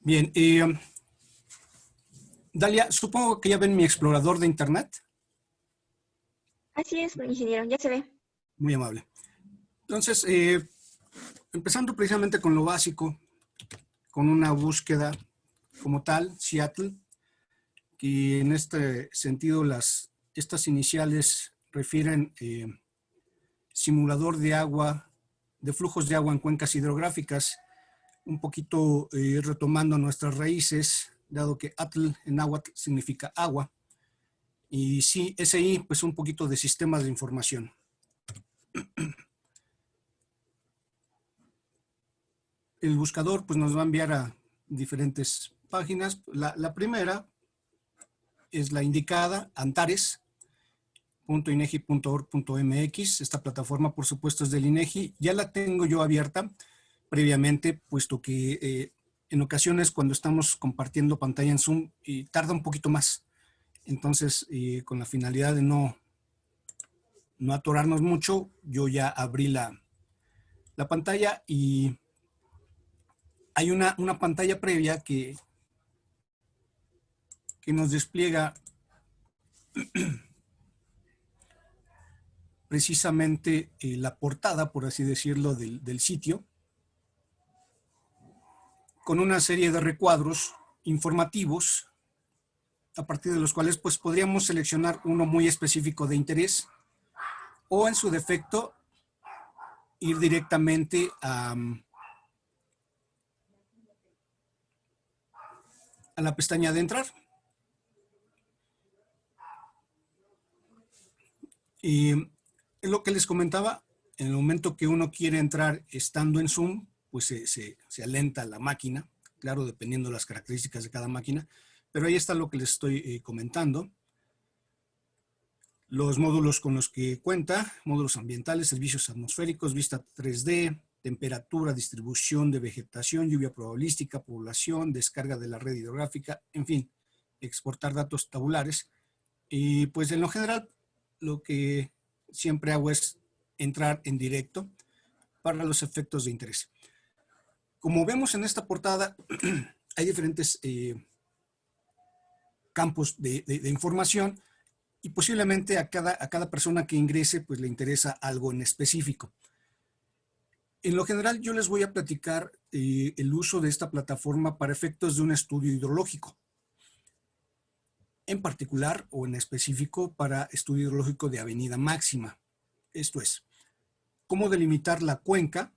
Bien, Dalia, supongo que ya ven mi explorador de Internet. Así es, ingeniero, ya se ve. Muy amable. Entonces, empezando precisamente con lo básico, con una búsqueda como tal, Seattle, y en este sentido estas iniciales refieren simulador de agua, de flujos de agua en cuencas hidrográficas, un poquito retomando nuestras raíces, dado que Atl en náhuatl significa agua, y sí, SI, pues un poquito de sistemas de información. El buscador pues nos va a enviar a diferentes páginas. La primera es la indicada, antares.inegi.org.mx. Esta plataforma, por supuesto, es del INEGI. Ya la tengo yo abierta previamente, puesto que en ocasiones cuando estamos compartiendo pantalla en Zoom tarda un poquito más. Entonces, con la finalidad de no atorarnos mucho, yo ya abrí la pantalla y hay una pantalla previa que nos despliega precisamente la portada, por así decirlo, del sitio, con una serie de recuadros informativos, a partir de los cuales pues podríamos seleccionar uno muy específico de interés, o en su defecto, ir directamente a la pestaña de entrar. Y es lo que les comentaba, en el momento que uno quiere entrar estando en Zoom, pues se alenta la máquina, claro, dependiendo de las características de cada máquina, pero ahí está lo que les estoy comentando. Los módulos con los que cuenta, módulos ambientales, servicios atmosféricos, vista 3D, temperatura, distribución de vegetación, lluvia probabilística, población, descarga de la red hidrográfica, en fin, exportar datos tabulares. Y pues en lo general, lo que siempre hago es entrar en directo para los efectos de interés. Como vemos en esta portada, hay diferentes campos de información y posiblemente a cada persona que ingrese pues le interesa algo en específico. En lo general yo les voy a platicar el uso de esta plataforma para efectos de un estudio hidrológico. En particular o en específico para estudio hidrológico de avenida máxima. Esto es, cómo delimitar la cuenca,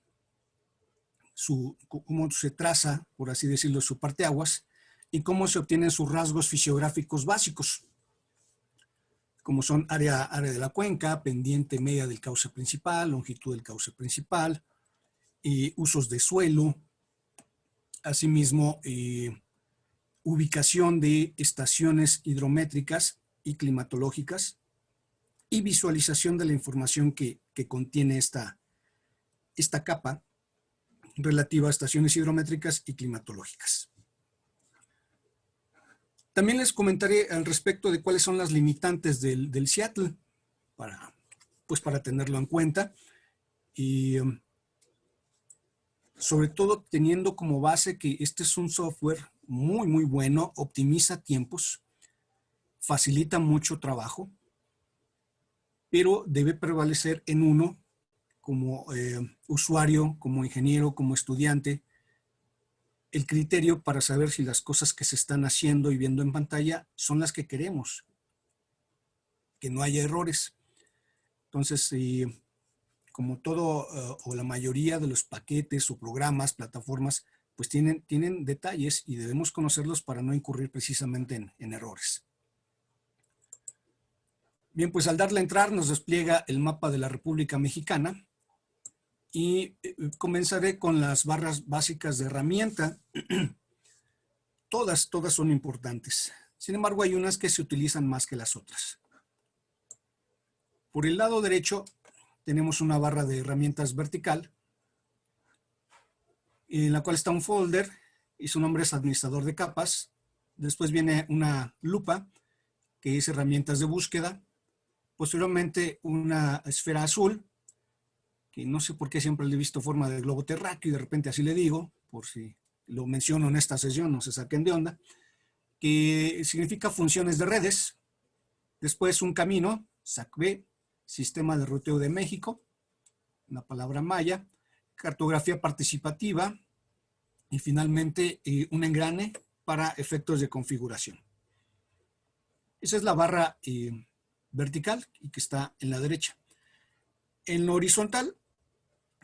cómo se traza, por así decirlo, su parteaguas, y cómo se obtienen sus rasgos fisiográficos básicos, como son área de la cuenca, pendiente media del cauce principal, longitud del cauce principal, usos de suelo, asimismo ubicación de estaciones hidrométricas y climatológicas y visualización de la información que contiene esta capa relativa a estaciones hidrométricas y climatológicas. También les comentaré al respecto de cuáles son las limitantes del Seattle para tenerlo en cuenta y sobre todo teniendo como base que este es un software muy, muy bueno, optimiza tiempos, facilita mucho trabajo, pero debe prevalecer en uno como usuario, como ingeniero, como estudiante, el criterio para saber si las cosas que se están haciendo y viendo en pantalla son las que queremos, que no haya errores. Entonces, como todo o la mayoría de los paquetes o programas, plataformas, pues tienen detalles y debemos conocerlos para no incurrir precisamente en errores. Bien, pues al darle a entrar nos despliega el mapa de la República Mexicana y comenzaré con las barras básicas de herramienta. Todas son importantes. Sin embargo, hay unas que se utilizan más que las otras. Por el lado derecho tenemos una barra de herramientas vertical, en la cual está un folder y su nombre es administrador de capas. Después viene una lupa, que es herramientas de búsqueda. Posteriormente una esfera azul, que no sé por qué siempre le he visto forma de globo terráqueo y de repente así le digo, por si lo menciono en esta sesión, no se saquen de onda, que significa funciones de redes. Después un camino, SACB, Sistema de Ruteo de México, una palabra maya, cartografía participativa y finalmente un engrane para efectos de configuración. Esa es la barra vertical y que está en la derecha. En lo horizontal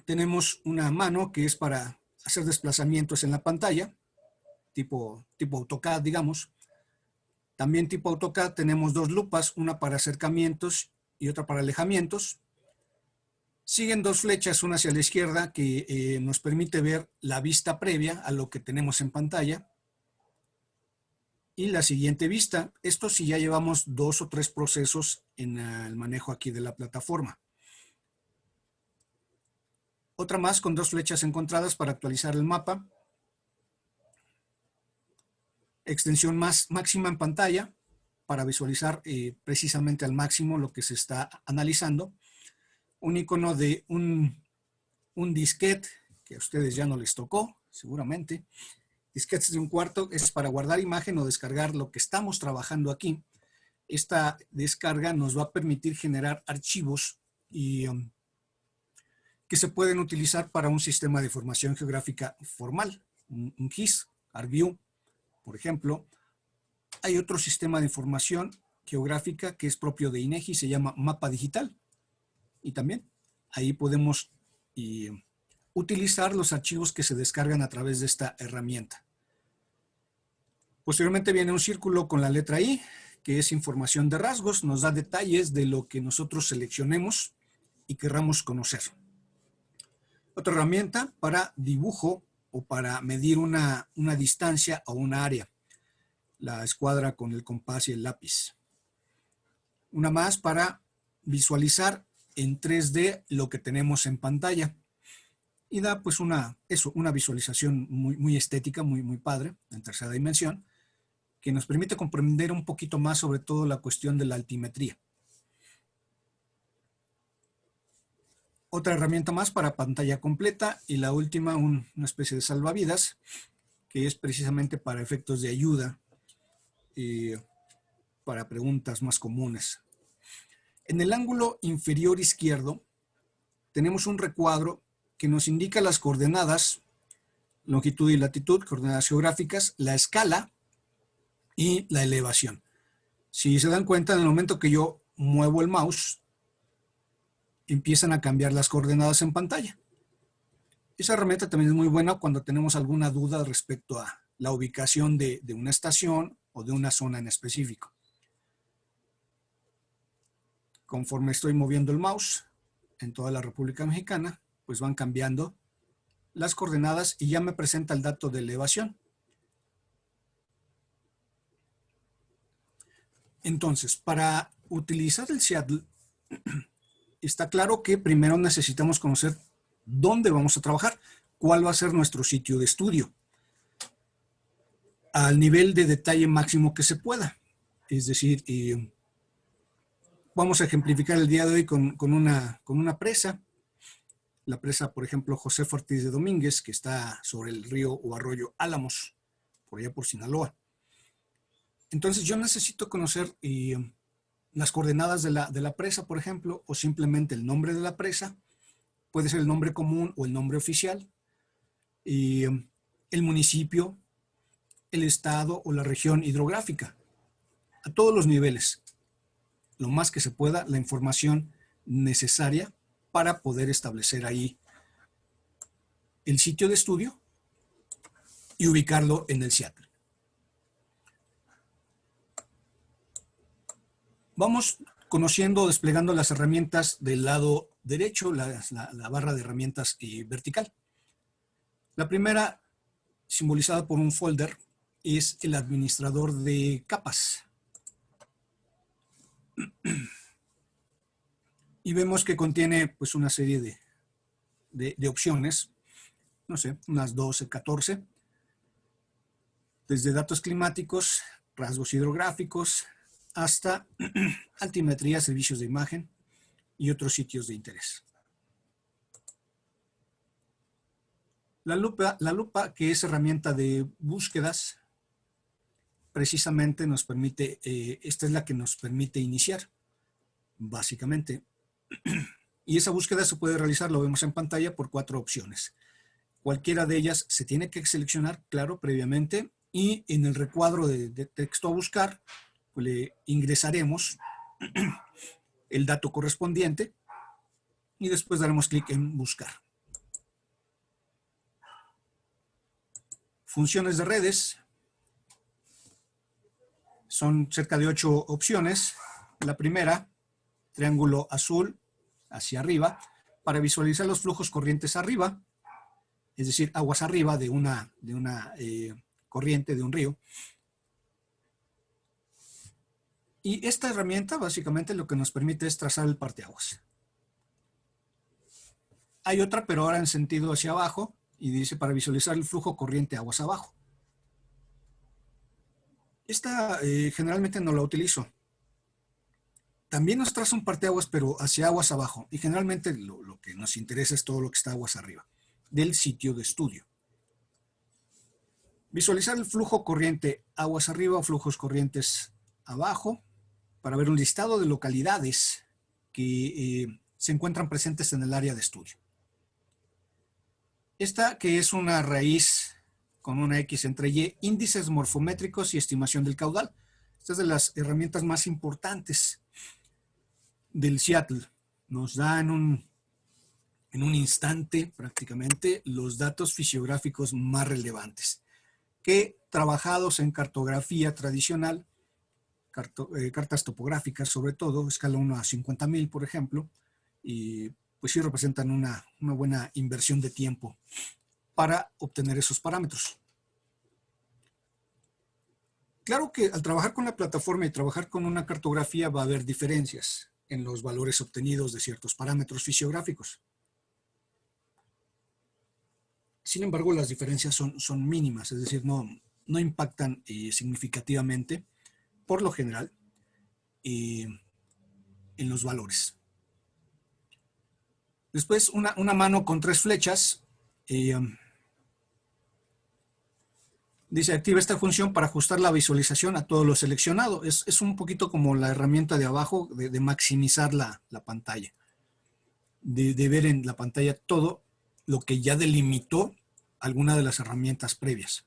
tenemos una mano que es para hacer desplazamientos en la pantalla, tipo AutoCAD, digamos. También tipo AutoCAD tenemos dos lupas, una para acercamientos y otra para alejamientos. Siguen dos flechas, una hacia la izquierda que nos permite ver la vista previa a lo que tenemos en pantalla. Y la siguiente vista, esto si ya llevamos 2 o 3 procesos en el manejo aquí de la plataforma. Otra más con dos flechas encontradas para actualizar el mapa. Extensión máxima en pantalla para visualizar precisamente al máximo lo que se está analizando. Un icono de un disquete que a ustedes ya no les tocó, seguramente. Disquetes de 1/4 es para guardar imagen o descargar lo que estamos trabajando aquí. Esta descarga nos va a permitir generar archivos que se pueden utilizar para un sistema de información geográfica formal, un GIS, ArcView, por ejemplo. Hay otro sistema de información geográfica que es propio de INEGI, se llama Mapa Digital. Y también ahí podemos utilizar los archivos que se descargan a través de esta herramienta. Posteriormente viene un círculo con la letra I, que es información de rasgos, nos da detalles de lo que nosotros seleccionemos y querramos conocer. Otra herramienta para dibujo o para medir una distancia o una área. La escuadra con el compás y el lápiz. Una más para visualizar en 3D lo que tenemos en pantalla. Y da pues una visualización muy estética, muy padre, en tercera dimensión, que nos permite comprender un poquito más sobre todo la cuestión de la altimetría. Otra herramienta más para pantalla completa y la última una especie de salvavidas, que es precisamente para efectos de ayuda y para preguntas más comunes. En el ángulo inferior izquierdo tenemos un recuadro que nos indica las coordenadas, longitud y latitud, coordenadas geográficas, la escala y la elevación. Si se dan cuenta, en el momento que yo muevo el mouse, empiezan a cambiar las coordenadas en pantalla. Esa herramienta también es muy buena cuando tenemos alguna duda respecto a la ubicación de una estación o de una zona en específico. Conforme estoy moviendo el mouse en toda la República Mexicana, pues van cambiando las coordenadas y ya me presenta el dato de elevación. Entonces, para utilizar el Seattle, está claro que primero necesitamos conocer dónde vamos a trabajar, cuál va a ser nuestro sitio de estudio, al nivel de detalle máximo que se pueda. Es decir, vamos a ejemplificar el día de hoy con una presa. La presa, por ejemplo, José Ortiz de Domínguez, que está sobre el río o arroyo Álamos, por allá por Sinaloa. Entonces yo necesito conocer las coordenadas de la presa, por ejemplo, o simplemente el nombre de la presa. Puede ser el nombre común o el nombre oficial. El municipio, el estado o la región hidrográfica. A todos los niveles. Lo más que se pueda, la información necesaria para poder establecer ahí el sitio de estudio y ubicarlo en el Seattle. Vamos conociendo, desplegando las herramientas del lado derecho, la barra de herramientas vertical. La primera, simbolizada por un folder, es el administrador de capas. Y vemos que contiene pues una serie de opciones, no sé, unas 12, 14, desde datos climáticos, rasgos hidrográficos, hasta altimetría, servicios de imagen y otros sitios de interés. La lupa, que es herramienta de búsquedas, precisamente nos permite, esta es la que nos permite iniciar, básicamente. Y esa búsqueda se puede realizar, lo vemos en pantalla, por 4 opciones. Cualquiera de ellas se tiene que seleccionar, claro, previamente, y en el recuadro de texto a buscar, pues le ingresaremos el dato correspondiente y después daremos clic en buscar. Funciones de redes. Son cerca de 8 opciones. La primera, triángulo azul hacia arriba, para visualizar los flujos corrientes arriba, es decir, aguas arriba de una corriente, de un río. Y esta herramienta básicamente lo que nos permite es trazar el parteaguas. Hay otra, pero ahora en sentido hacia abajo, y dice para visualizar el flujo corriente aguas abajo. Esta generalmente no la utilizo. También nos traza un parteaguas, pero hacia aguas abajo. Y generalmente lo que nos interesa es todo lo que está aguas arriba, del sitio de estudio. Visualizar el flujo corriente aguas arriba o flujos corrientes abajo, para ver un listado de localidades que se encuentran presentes en el área de estudio. Esta, que es una raíz con una X entre Y, índices morfométricos y estimación del caudal. Esta es de las herramientas más importantes del Seattle. Nos da en un instante prácticamente los datos fisiográficos más relevantes, que trabajados en cartografía tradicional, cartas topográficas sobre todo, escala 1 a 50,000 por ejemplo, y pues sí representan una buena inversión de tiempo para obtener esos parámetros. Claro que al trabajar con la plataforma y trabajar con una cartografía va a haber diferencias en los valores obtenidos de ciertos parámetros fisiográficos. Sin embargo, las diferencias son mínimas, es decir, no impactan significativamente, por lo general, en los valores. Después, una mano con 3 flechas. Dice, activa esta función para ajustar la visualización a todo lo seleccionado. Es un poquito como la herramienta de abajo de maximizar la pantalla. De ver en la pantalla todo lo que ya delimitó alguna de las herramientas previas.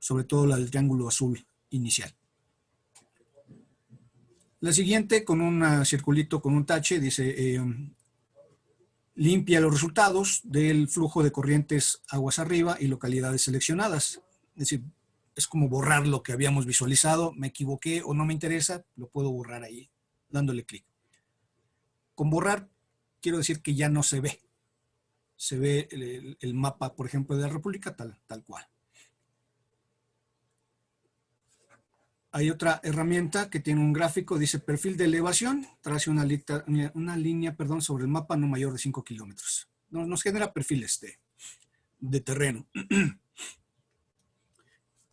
Sobre todo la del triángulo azul inicial. La siguiente, con un circulito con un tache, dice, limpia los resultados del flujo de corrientes aguas arriba y localidades seleccionadas. Es decir, es como borrar lo que habíamos visualizado, me equivoqué o no me interesa, lo puedo borrar ahí, dándole clic. Con borrar, quiero decir que ya no se ve. Se ve el mapa, por ejemplo, de la República tal cual. Hay otra herramienta que tiene un gráfico, dice perfil de elevación, trace una línea sobre el mapa no mayor de 5 kilómetros. Nos genera perfiles de terreno.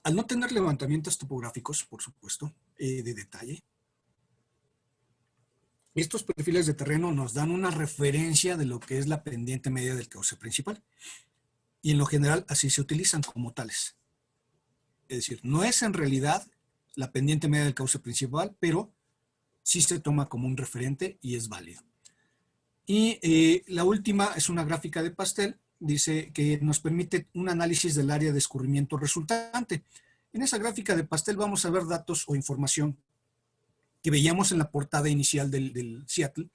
Al no tener levantamientos topográficos, por supuesto, de detalle, estos perfiles de terreno nos dan una referencia de lo que es la pendiente media del cauce principal. Y en lo general así se utilizan como tales. Es decir, no es en realidad la pendiente media del cauce principal, pero sí se toma como un referente y es válido. Y la última es una gráfica de pastel, dice que nos permite un análisis del área de escurrimiento resultante. En esa gráfica de pastel vamos a ver datos o información que veíamos en la portada inicial del Seattle,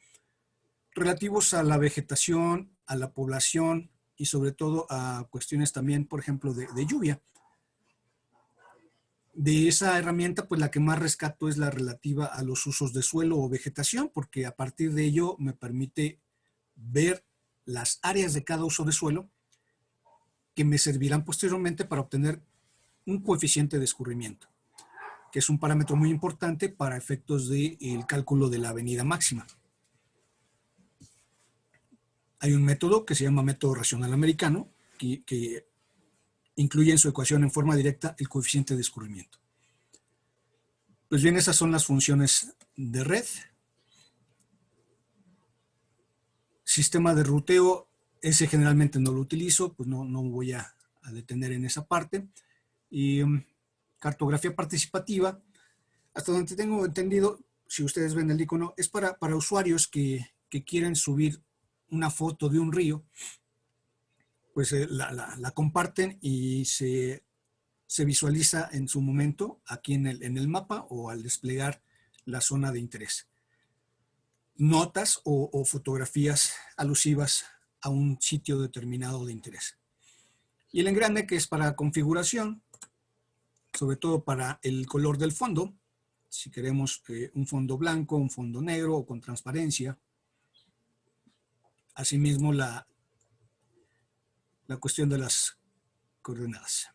relativos a la vegetación, a la población y sobre todo a cuestiones también, por ejemplo, de lluvia. De esa herramienta, pues la que más rescato es la relativa a los usos de suelo o vegetación, porque a partir de ello me permite ver las áreas de cada uso de suelo que me servirán posteriormente para obtener un coeficiente de escurrimiento, que es un parámetro muy importante para efectos del cálculo de la avenida máxima. Hay un método que se llama método racional americano, que incluye en su ecuación en forma directa el coeficiente de escurrimiento. Pues bien, esas son las funciones de red. Sistema de ruteo ese generalmente no lo utilizo, pues no voy a detener en esa parte. Y cartografía participativa, hasta donde tengo entendido, si ustedes ven el icono, es para usuarios que quieren subir una foto de un río, pues la comparten y se visualiza en su momento aquí en el mapa o al desplegar la zona de interés. Notas o fotografías alusivas a un sitio determinado de interés. Y el engrane, que es para configuración, sobre todo para el color del fondo, si queremos un fondo blanco, un fondo negro o con transparencia. Asimismo, la cuestión de las coordenadas.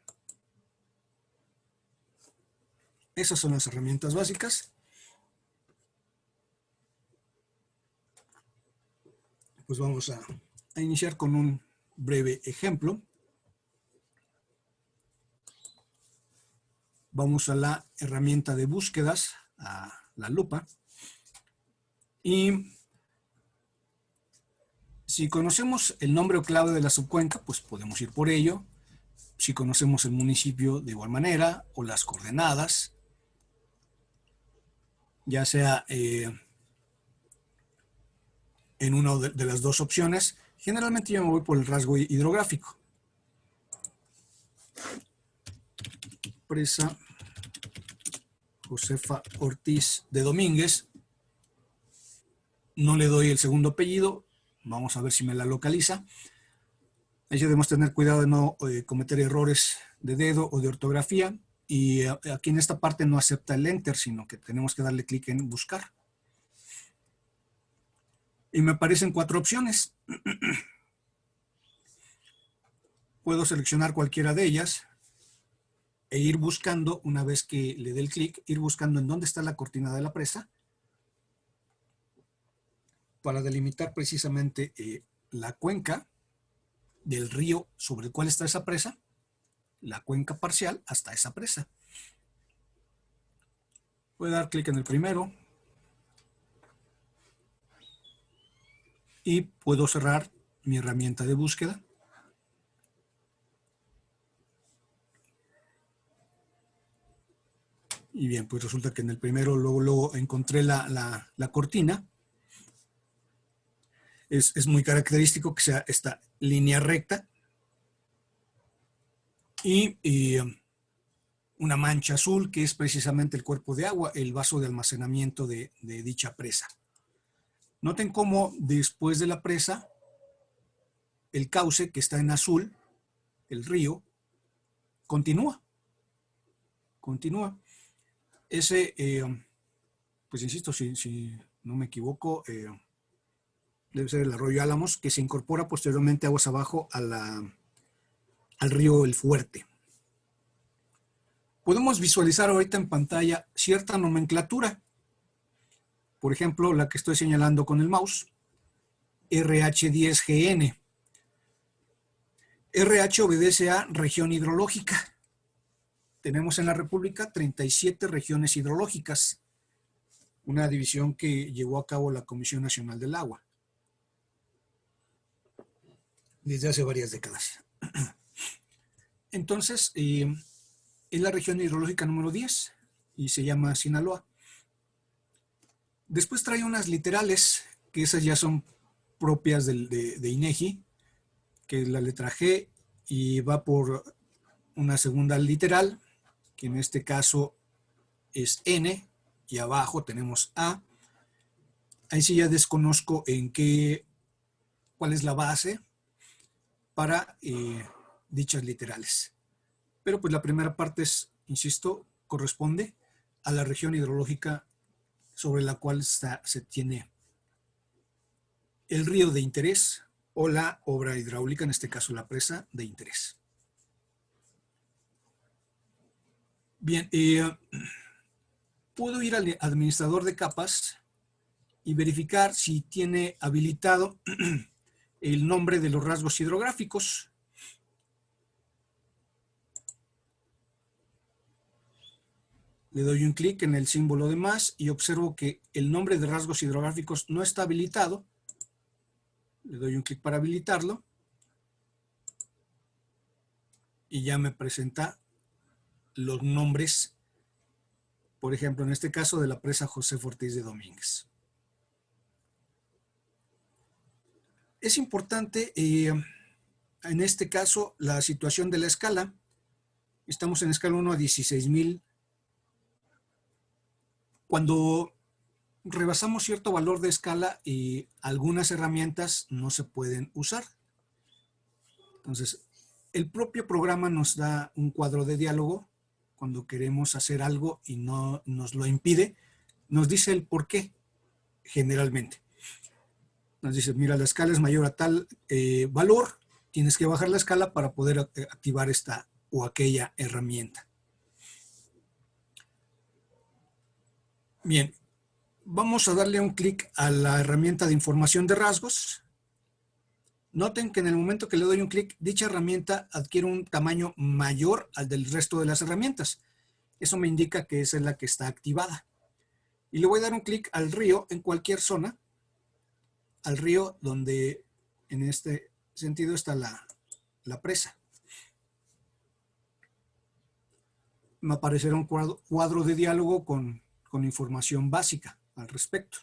Esas son las herramientas básicas. Pues vamos a iniciar con un breve ejemplo. Vamos a la herramienta de búsquedas, a la lupa. Y si conocemos el nombre o clave de la subcuenca, pues podemos ir por ello. Si conocemos el municipio, de igual manera, o las coordenadas, ya sea en una de las dos opciones. Generalmente yo me voy por el rasgo hidrográfico. Presa Josefa Ortiz de Domínguez. No le doy el segundo apellido. Vamos a ver si me la localiza. Ahí debemos tener cuidado de no cometer errores de dedo o de ortografía. Y aquí en esta parte no acepta el enter, sino que tenemos que darle clic en buscar. Y me aparecen 4 opciones. Puedo seleccionar cualquiera de ellas e ir buscando, una vez que le dé el clic, ir buscando en dónde está la cortina de la presa para delimitar precisamente la cuenca del río sobre el cual está esa presa, la cuenca parcial hasta esa presa. Voy a dar clic en el primero y puedo cerrar mi herramienta de búsqueda. Y bien, pues resulta que en el primero luego encontré la cortina. Es muy característico que sea esta línea recta y una mancha azul, que es precisamente el cuerpo de agua, el vaso de almacenamiento de dicha presa. Noten cómo después de la presa, el cauce, que está en azul, el río, continúa. Ese, pues insisto, si no me equivoco, debe ser el arroyo Álamos, que se incorpora posteriormente aguas abajo al río El Fuerte. Podemos visualizar ahorita en pantalla cierta nomenclatura. Por ejemplo, la que estoy señalando con el mouse, RH10GN. RH obedece a región hidrológica. Tenemos en la República 37 regiones hidrológicas, una división que llevó a cabo la Comisión Nacional del Agua desde hace varias décadas. Entonces, es la región hidrológica número 10 y se llama Sinaloa. Después trae unas literales, que esas ya son propias de INEGI, que es la letra G, y va por una segunda literal, que en este caso es N, y abajo tenemos A. Ahí sí ya desconozco cuál es la base para dichas literales. Pero pues la primera parte es, insisto, corresponde a la región hidrológica sobre la cual se tiene el río de interés o la obra hidráulica, en este caso la presa de interés. Bien, puedo ir al administrador de capas y verificar si tiene habilitado el nombre de los rasgos hidrográficos. Le doy un clic en el símbolo de más y observo que el nombre de rasgos hidrográficos no está habilitado. Le doy un clic para habilitarlo y ya me presenta los nombres, por ejemplo, en este caso de la presa José Ortiz de Domínguez. Es importante, en este caso, la situación de la escala. Estamos en escala 1 a 16,000. Cuando rebasamos cierto valor de escala, algunas herramientas no se pueden usar. Entonces, el propio programa nos da un cuadro de diálogo cuando queremos hacer algo y no nos lo impide. Nos dice el por qué, generalmente. Nos dice, mira, la escala es mayor a tal valor, tienes que bajar la escala para poder activar esta o aquella herramienta. Bien, vamos a darle un clic a la herramienta de información de rasgos. Noten que en el momento que le doy un clic, dicha herramienta adquiere un tamaño mayor al del resto de las herramientas. Eso me indica que esa es la que está activada. Y le voy a dar un clic al río en cualquier zona, al río donde en este sentido está la presa. Me aparecerá un cuadro de diálogo con información básica al respecto.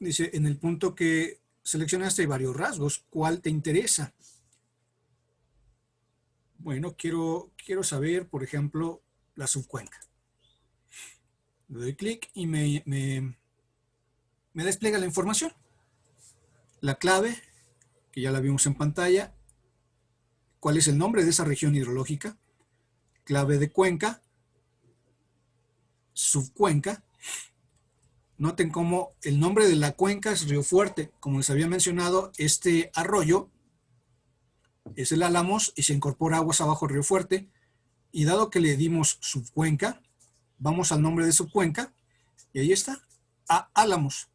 Dice, en el punto que seleccionaste hay varios rasgos. ¿Cuál te interesa? Bueno, quiero saber, por ejemplo, la subcuenca. Le doy clic y me despliega la información. La clave, que ya la vimos en pantalla. ¿Cuál es el nombre de esa región hidrológica? Clave de cuenca. Subcuenca. Noten cómo el nombre de la cuenca es Río Fuerte. Como les había mencionado, este arroyo es el Álamos y se incorpora aguas abajo Río Fuerte. Y dado que le dimos subcuenca, vamos al nombre de subcuenca y ahí está, Álamos.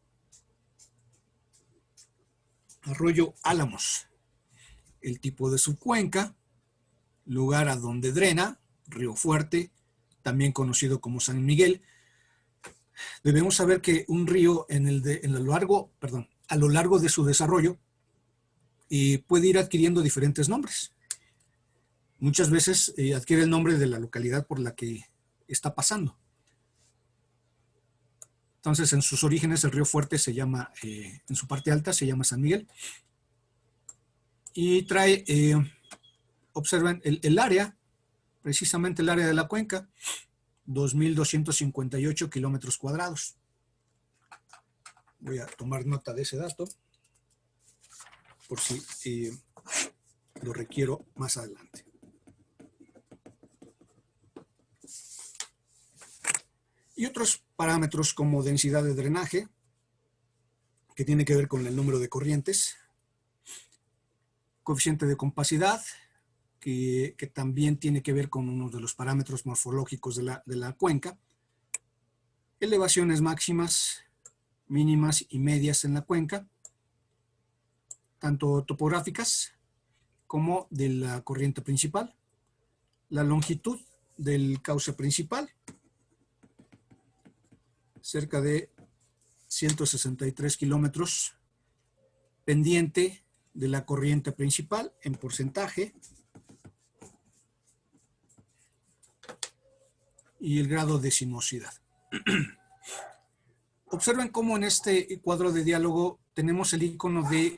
Arroyo Álamos. El tipo de subcuenca, lugar a donde drena, Río Fuerte, también conocido como San Miguel. Debemos saber que un río a lo largo de su desarrollo puede ir adquiriendo diferentes nombres. Muchas veces adquiere el nombre de la localidad por la que está pasando. Entonces, en sus orígenes, el Río Fuerte se llama, en su parte alta, se llama San Miguel. Y trae, observen, el área, precisamente el área de la cuenca, 2,258 kilómetros cuadrados. Voy a tomar nota de ese dato, por si lo requiero más adelante. Y otros parámetros como densidad de drenaje, que tiene que ver con el número de corrientes, coeficiente de compacidad, que también tiene que ver con uno de los parámetros morfológicos de la cuenca, elevaciones máximas, mínimas y medias en la cuenca, tanto topográficas como de la corriente principal, la longitud del cauce principal, cerca de 163 kilómetros, pendiente de la corriente principal en porcentaje, y el grado de sinuosidad. Observen cómo en este cuadro de diálogo tenemos el icono de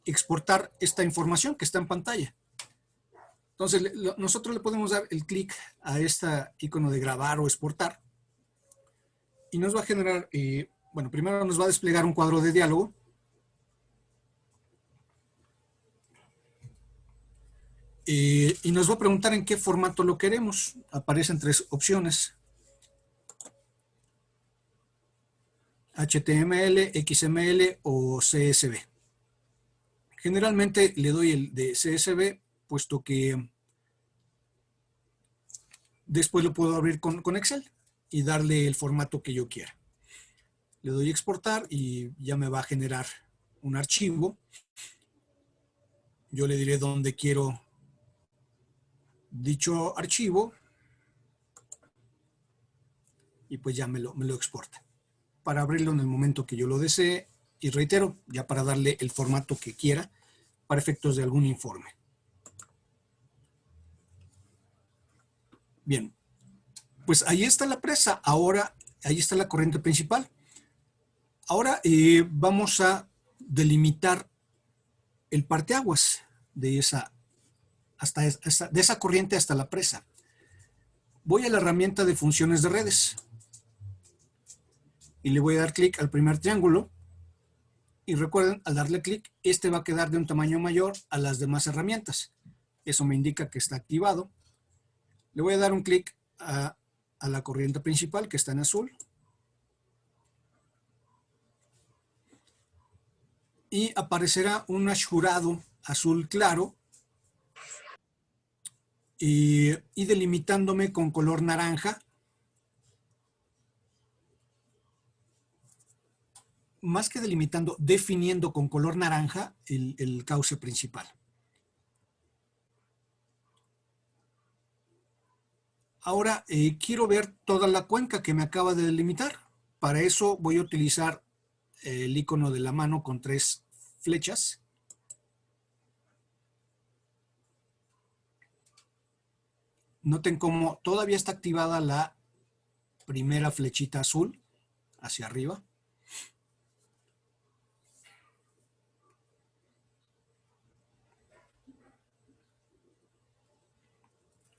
exportar esta información que está en pantalla. Entonces, nosotros le podemos dar el clic a este icono de grabar o exportar y nos va a generar, bueno, primero nos va a desplegar un cuadro de diálogo. Y nos va a preguntar en qué formato lo queremos. Aparecen tres opciones: HTML, XML o CSV. Generalmente le doy el de CSV, puesto que después lo puedo abrir con Excel y darle el formato que yo quiera. Le doy exportar y ya me va a generar un archivo. Yo le diré dónde quiero dicho archivo y pues ya me lo exporta. Para abrirlo en el momento que yo lo desee, Y reitero, ya para darle el formato que quiera para efectos de algún informe. Bien, pues ahí está la presa. Ahora, ahí está la corriente principal. Ahora vamos a delimitar el parteaguas de esa corriente hasta la presa. Voy a la herramienta de funciones de redes y le voy a dar clic al primer triángulo. Y recuerden, al darle clic, este va a quedar de un tamaño mayor a las demás herramientas. Eso me indica que está activado. Le voy a dar un clic a la corriente principal, que está en azul. Y aparecerá un ashurado azul claro y delimitándome con color naranja. Más que delimitando, definiendo con color naranja el cauce principal. Ahora quiero ver toda la cuenca que me acaba de delimitar. Para eso voy a utilizar el icono de la mano con 3 flechas. Noten cómo todavía está activada la primera flechita azul hacia arriba.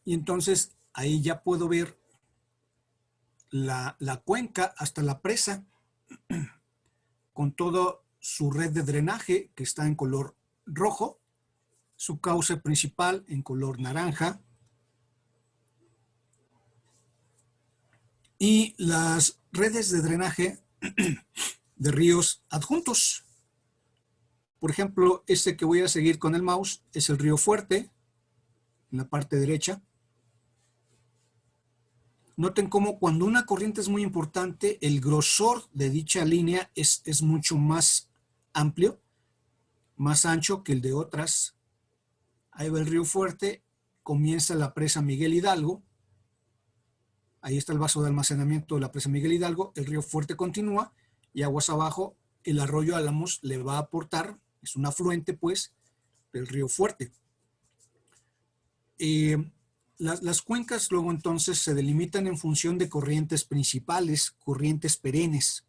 Y entonces ahí ya puedo ver la cuenca hasta la presa con toda su red de drenaje que está en color rojo, su cauce principal en color naranja y las redes de drenaje de ríos adjuntos. Por ejemplo, este que voy a seguir con el mouse es el río Fuerte, en la parte derecha. Noten cómo cuando una corriente es muy importante, el grosor de dicha línea es mucho más amplio, más ancho que el de otras. Ahí va el río Fuerte, comienza la presa Miguel Hidalgo. Ahí está el vaso de almacenamiento de la presa Miguel Hidalgo. El río Fuerte continúa y aguas abajo el arroyo Álamos le va a aportar, es un afluente pues, del río Fuerte. Las cuencas luego entonces se delimitan en función de corrientes principales, corrientes perennes.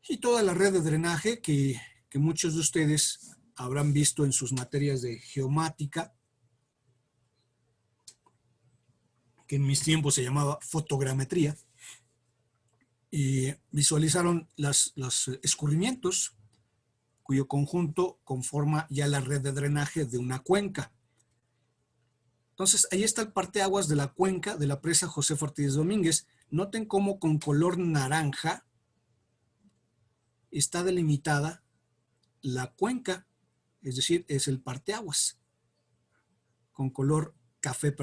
Y toda la red de drenaje que muchos de ustedes habrán visto en sus materias de geomática, que en mis tiempos se llamaba fotogrametría, y visualizaron los escurrimientos cuyo conjunto conforma ya la red de drenaje de una cuenca. Entonces, ahí está el parteaguas de la cuenca de la presa José Ortiz Domínguez. Noten cómo con color naranja está delimitada la cuenca, es decir, es el parteaguas. Con color café,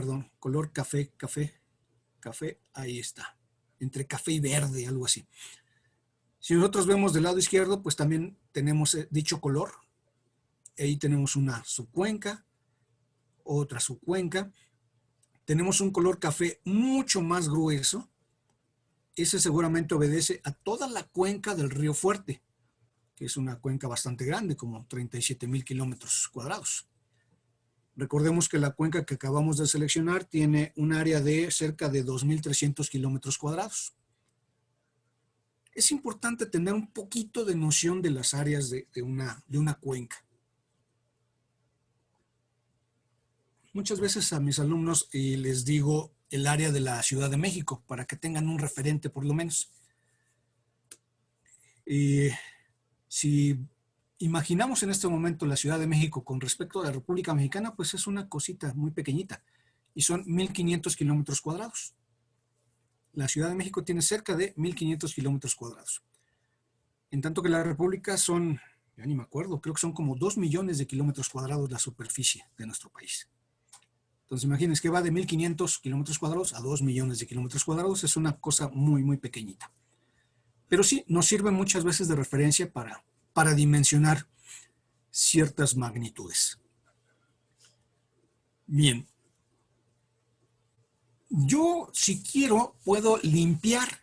café, ahí está. Entre café y verde, algo así. Si nosotros vemos del lado izquierdo, pues también tenemos dicho color. Ahí tenemos una subcuenca, otra subcuenca. Tenemos un color café mucho más grueso. Ese seguramente obedece a toda la cuenca del río Fuerte, que es una cuenca bastante grande, como 37,000 kilómetros cuadrados. Recordemos que la cuenca que acabamos de seleccionar tiene un área de cerca de 2,300 kilómetros cuadrados. Es importante tener un poquito de noción de las áreas de una cuenca. Muchas veces a mis alumnos les digo el área de la Ciudad de México para que tengan un referente por lo menos. Si imaginamos en este momento la Ciudad de México con respecto a la República Mexicana, pues es una cosita muy pequeñita y son 1,500 kilómetros cuadrados. La Ciudad de México tiene cerca de 1,500 kilómetros cuadrados. En tanto que la República son, ya ni me acuerdo, creo que son como 2 millones de kilómetros cuadrados la superficie de nuestro país. Entonces imagínense que va de 1,500 kilómetros cuadrados a 2 millones de kilómetros cuadrados. Es una cosa muy, muy pequeñita. Pero sí, nos sirve muchas veces de referencia para dimensionar ciertas magnitudes. Bien. Yo, si quiero, puedo limpiar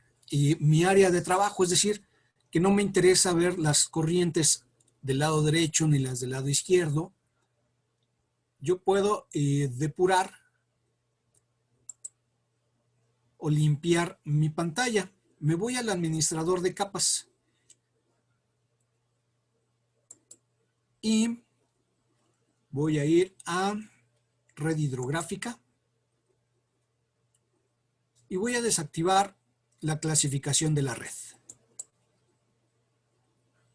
mi área de trabajo, es decir, que no me interesa ver las corrientes del lado derecho ni las del lado izquierdo, yo puedo depurar o limpiar mi pantalla. Me voy al administrador de capas y voy a ir a red hidrográfica y voy a desactivar la clasificación de la red.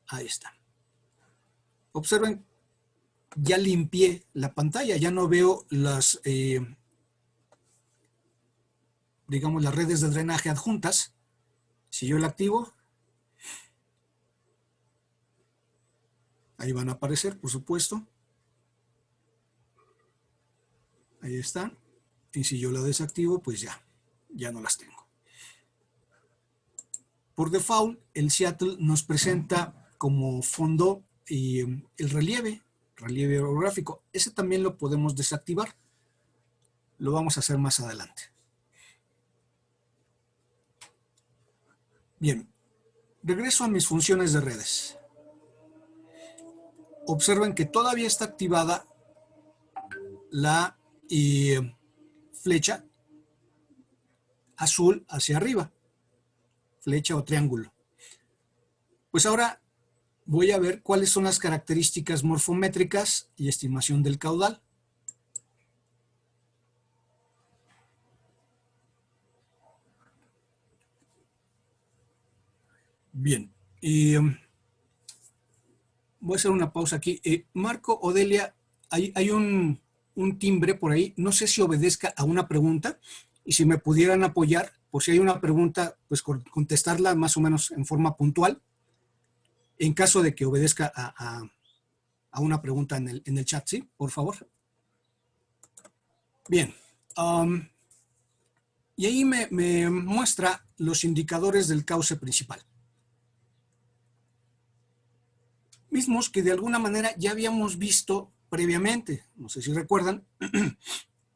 Ahí está. Observen, ya limpié la pantalla, ya no veo las, digamos, las redes de drenaje adjuntas. Si yo la activo, ahí van a aparecer, por supuesto. Ahí están. Y si yo la desactivo, pues ya no las tengo. Por default, el Seattle nos presenta como fondo el relieve orográfico. Ese también lo podemos desactivar. Lo vamos a hacer más adelante. Bien, regreso a mis funciones de redes. Observen que todavía está activada la flecha azul hacia arriba, flecha o triángulo. Pues ahora voy a ver cuáles son las características morfométricas y estimación del caudal. Bien, voy a hacer una pausa aquí. Marco, Odelia, hay un timbre por ahí. No sé si obedezca a una pregunta y si me pudieran apoyar, por si hay una pregunta, pues contestarla más o menos en forma puntual. En caso de que obedezca a una pregunta en el chat, ¿sí? Por favor. Bien. Y ahí me muestra los indicadores del cauce principal. Mismos que de alguna manera ya habíamos visto previamente. No sé si recuerdan,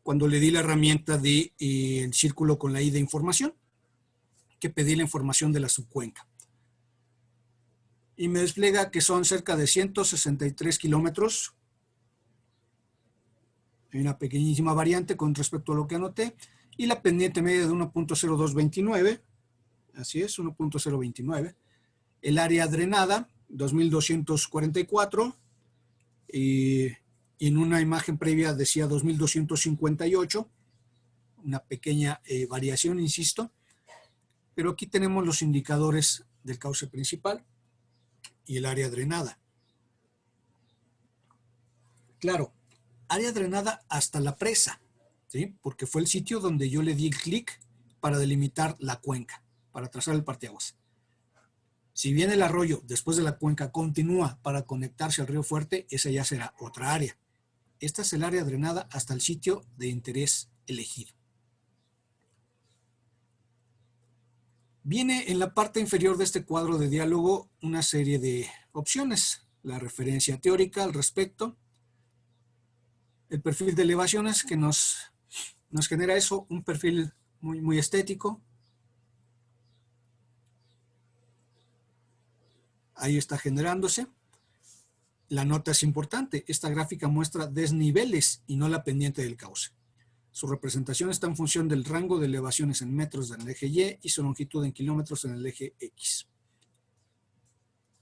cuando le di la herramienta de el círculo con la I de información, que pedí la información de la subcuenca. Y me despliega que son cerca de 163 kilómetros. Hay una pequeñísima variante con respecto a lo que anoté. Y la pendiente media de 1.0229. Así es, 1.029. El área drenada, 2.244. Y en una imagen previa decía 2.258. Una pequeña variación, insisto. Pero aquí tenemos los indicadores del cauce principal y el área drenada. Claro, área drenada hasta la presa, ¿sí? Porque fue el sitio donde yo le di clic para delimitar la cuenca, para trazar el parteaguas. Si bien el arroyo después de la cuenca continúa para conectarse al río Fuerte, esa ya será otra área. Esta es el área drenada hasta el sitio de interés elegido. Viene en la parte inferior de este cuadro de diálogo una serie de opciones. La referencia teórica al respecto, el perfil de elevaciones que nos genera eso, un perfil muy estético. Ahí está generándose. La nota es importante. Esta gráfica muestra desniveles y no la pendiente del cauce. Su representación está en función del rango de elevaciones en metros en el eje Y y su longitud en kilómetros en el eje X.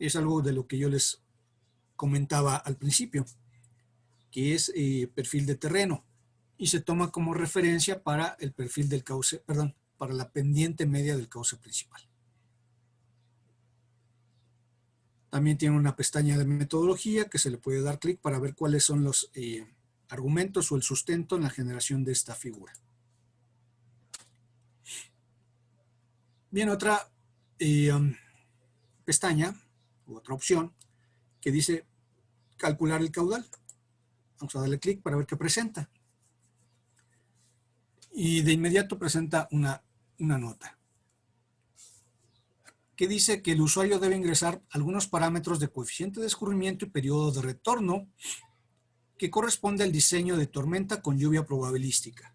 Es algo de lo que yo les comentaba al principio, que es perfil de terreno y se toma como referencia para el perfil del cauce, perdón, para la pendiente media del cauce principal. También tiene una pestaña de metodología que se le puede dar clic para ver cuáles son los argumentos o el sustento en la generación de esta figura. Bien, otra pestaña u otra opción que dice calcular el caudal. Vamos a darle clic para ver qué presenta. Y de inmediato presenta una nota que dice que el usuario debe ingresar algunos parámetros de coeficiente de escurrimiento y periodo de retorno que corresponde al diseño de tormenta con lluvia probabilística.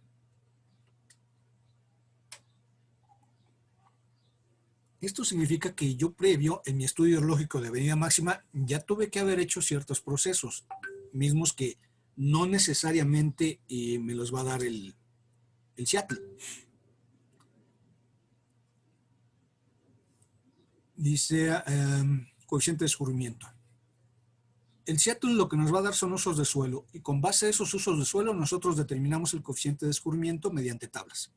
Esto significa que yo previo, en mi estudio hidrológico de avenida máxima, ya tuve que haber hecho ciertos procesos, mismos que no necesariamente me los va a dar el Seattle. Dice coeficiente de escurrimiento. El Seattle lo que nos va a dar son usos de suelo y con base a esos usos de suelo nosotros determinamos el coeficiente de escurrimiento mediante tablas.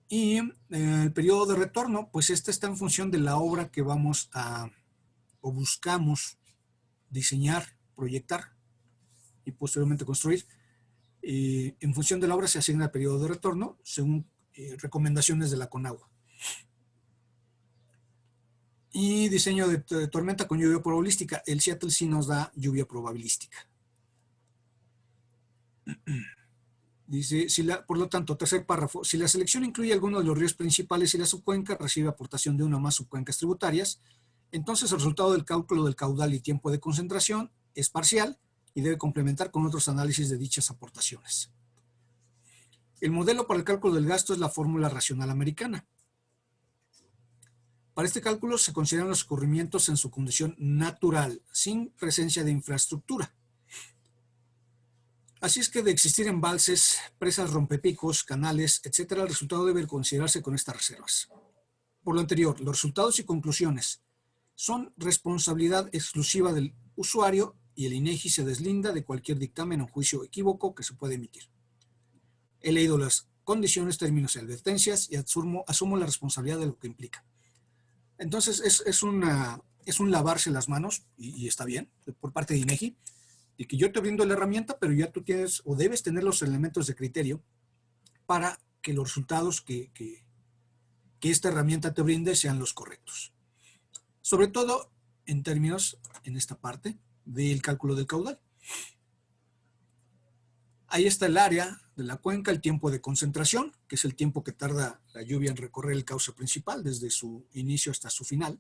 Y el periodo de retorno, pues este está en función de la obra que vamos a o buscamos diseñar, proyectar y posteriormente construir. En función de la obra se asigna el periodo de retorno según recomendaciones de la CONAGUA. Y diseño de tormenta con lluvia probabilística. El Seattle sí nos da lluvia probabilística. Dice, por lo tanto, tercer párrafo, si la selección incluye alguno de los ríos principales y la subcuenca recibe aportación de una o más subcuencas tributarias, entonces el resultado del cálculo del caudal y tiempo de concentración es parcial y debe complementar con otros análisis de dichas aportaciones. El modelo para el cálculo del gasto es la fórmula racional americana. Para este cálculo se consideran los escurrimientos en su condición natural, sin presencia de infraestructura. Así es que de existir embalses, presas rompepicos, canales, etc., el resultado debe considerarse con estas reservas. Por lo anterior, los resultados y conclusiones son responsabilidad exclusiva del usuario y el INEGI se deslinda de cualquier dictamen o juicio equívoco que se pueda emitir. He leído las condiciones, términos y advertencias y asumo la responsabilidad de lo que implica. Entonces, es un lavarse las manos, y está bien, por parte de INEGI, y que yo te brindo la herramienta, pero ya tú tienes o debes tener los elementos de criterio para que los resultados que esta herramienta te brinde sean los correctos. Sobre todo en términos, en esta parte, del cálculo del caudal. Ahí está el área de la cuenca, el tiempo de concentración, que es el tiempo que tarda la lluvia en recorrer el cauce principal, desde su inicio hasta su final.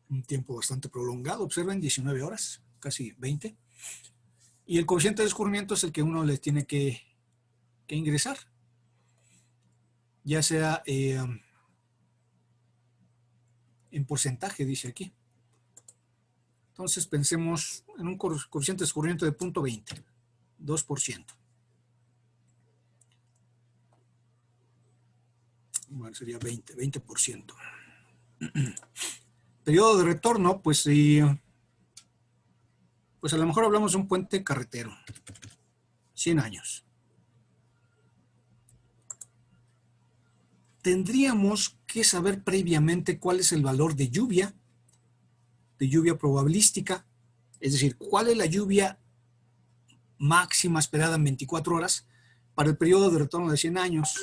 Un tiempo bastante prolongado, observen, 19 horas, casi 20. Y el coeficiente de escurrimiento es el que uno le tiene que ingresar, ya sea en porcentaje, dice aquí. Entonces pensemos en un coeficiente de escurrimiento de 0.20, 2%. Bueno, sería 20%. Periodo de retorno, pues a lo mejor hablamos de un puente carretero, 100 años. Tendríamos que saber previamente cuál es el valor de lluvia probabilística, es decir, cuál es la lluvia máxima esperada en 24 horas para el periodo de retorno de 100 años.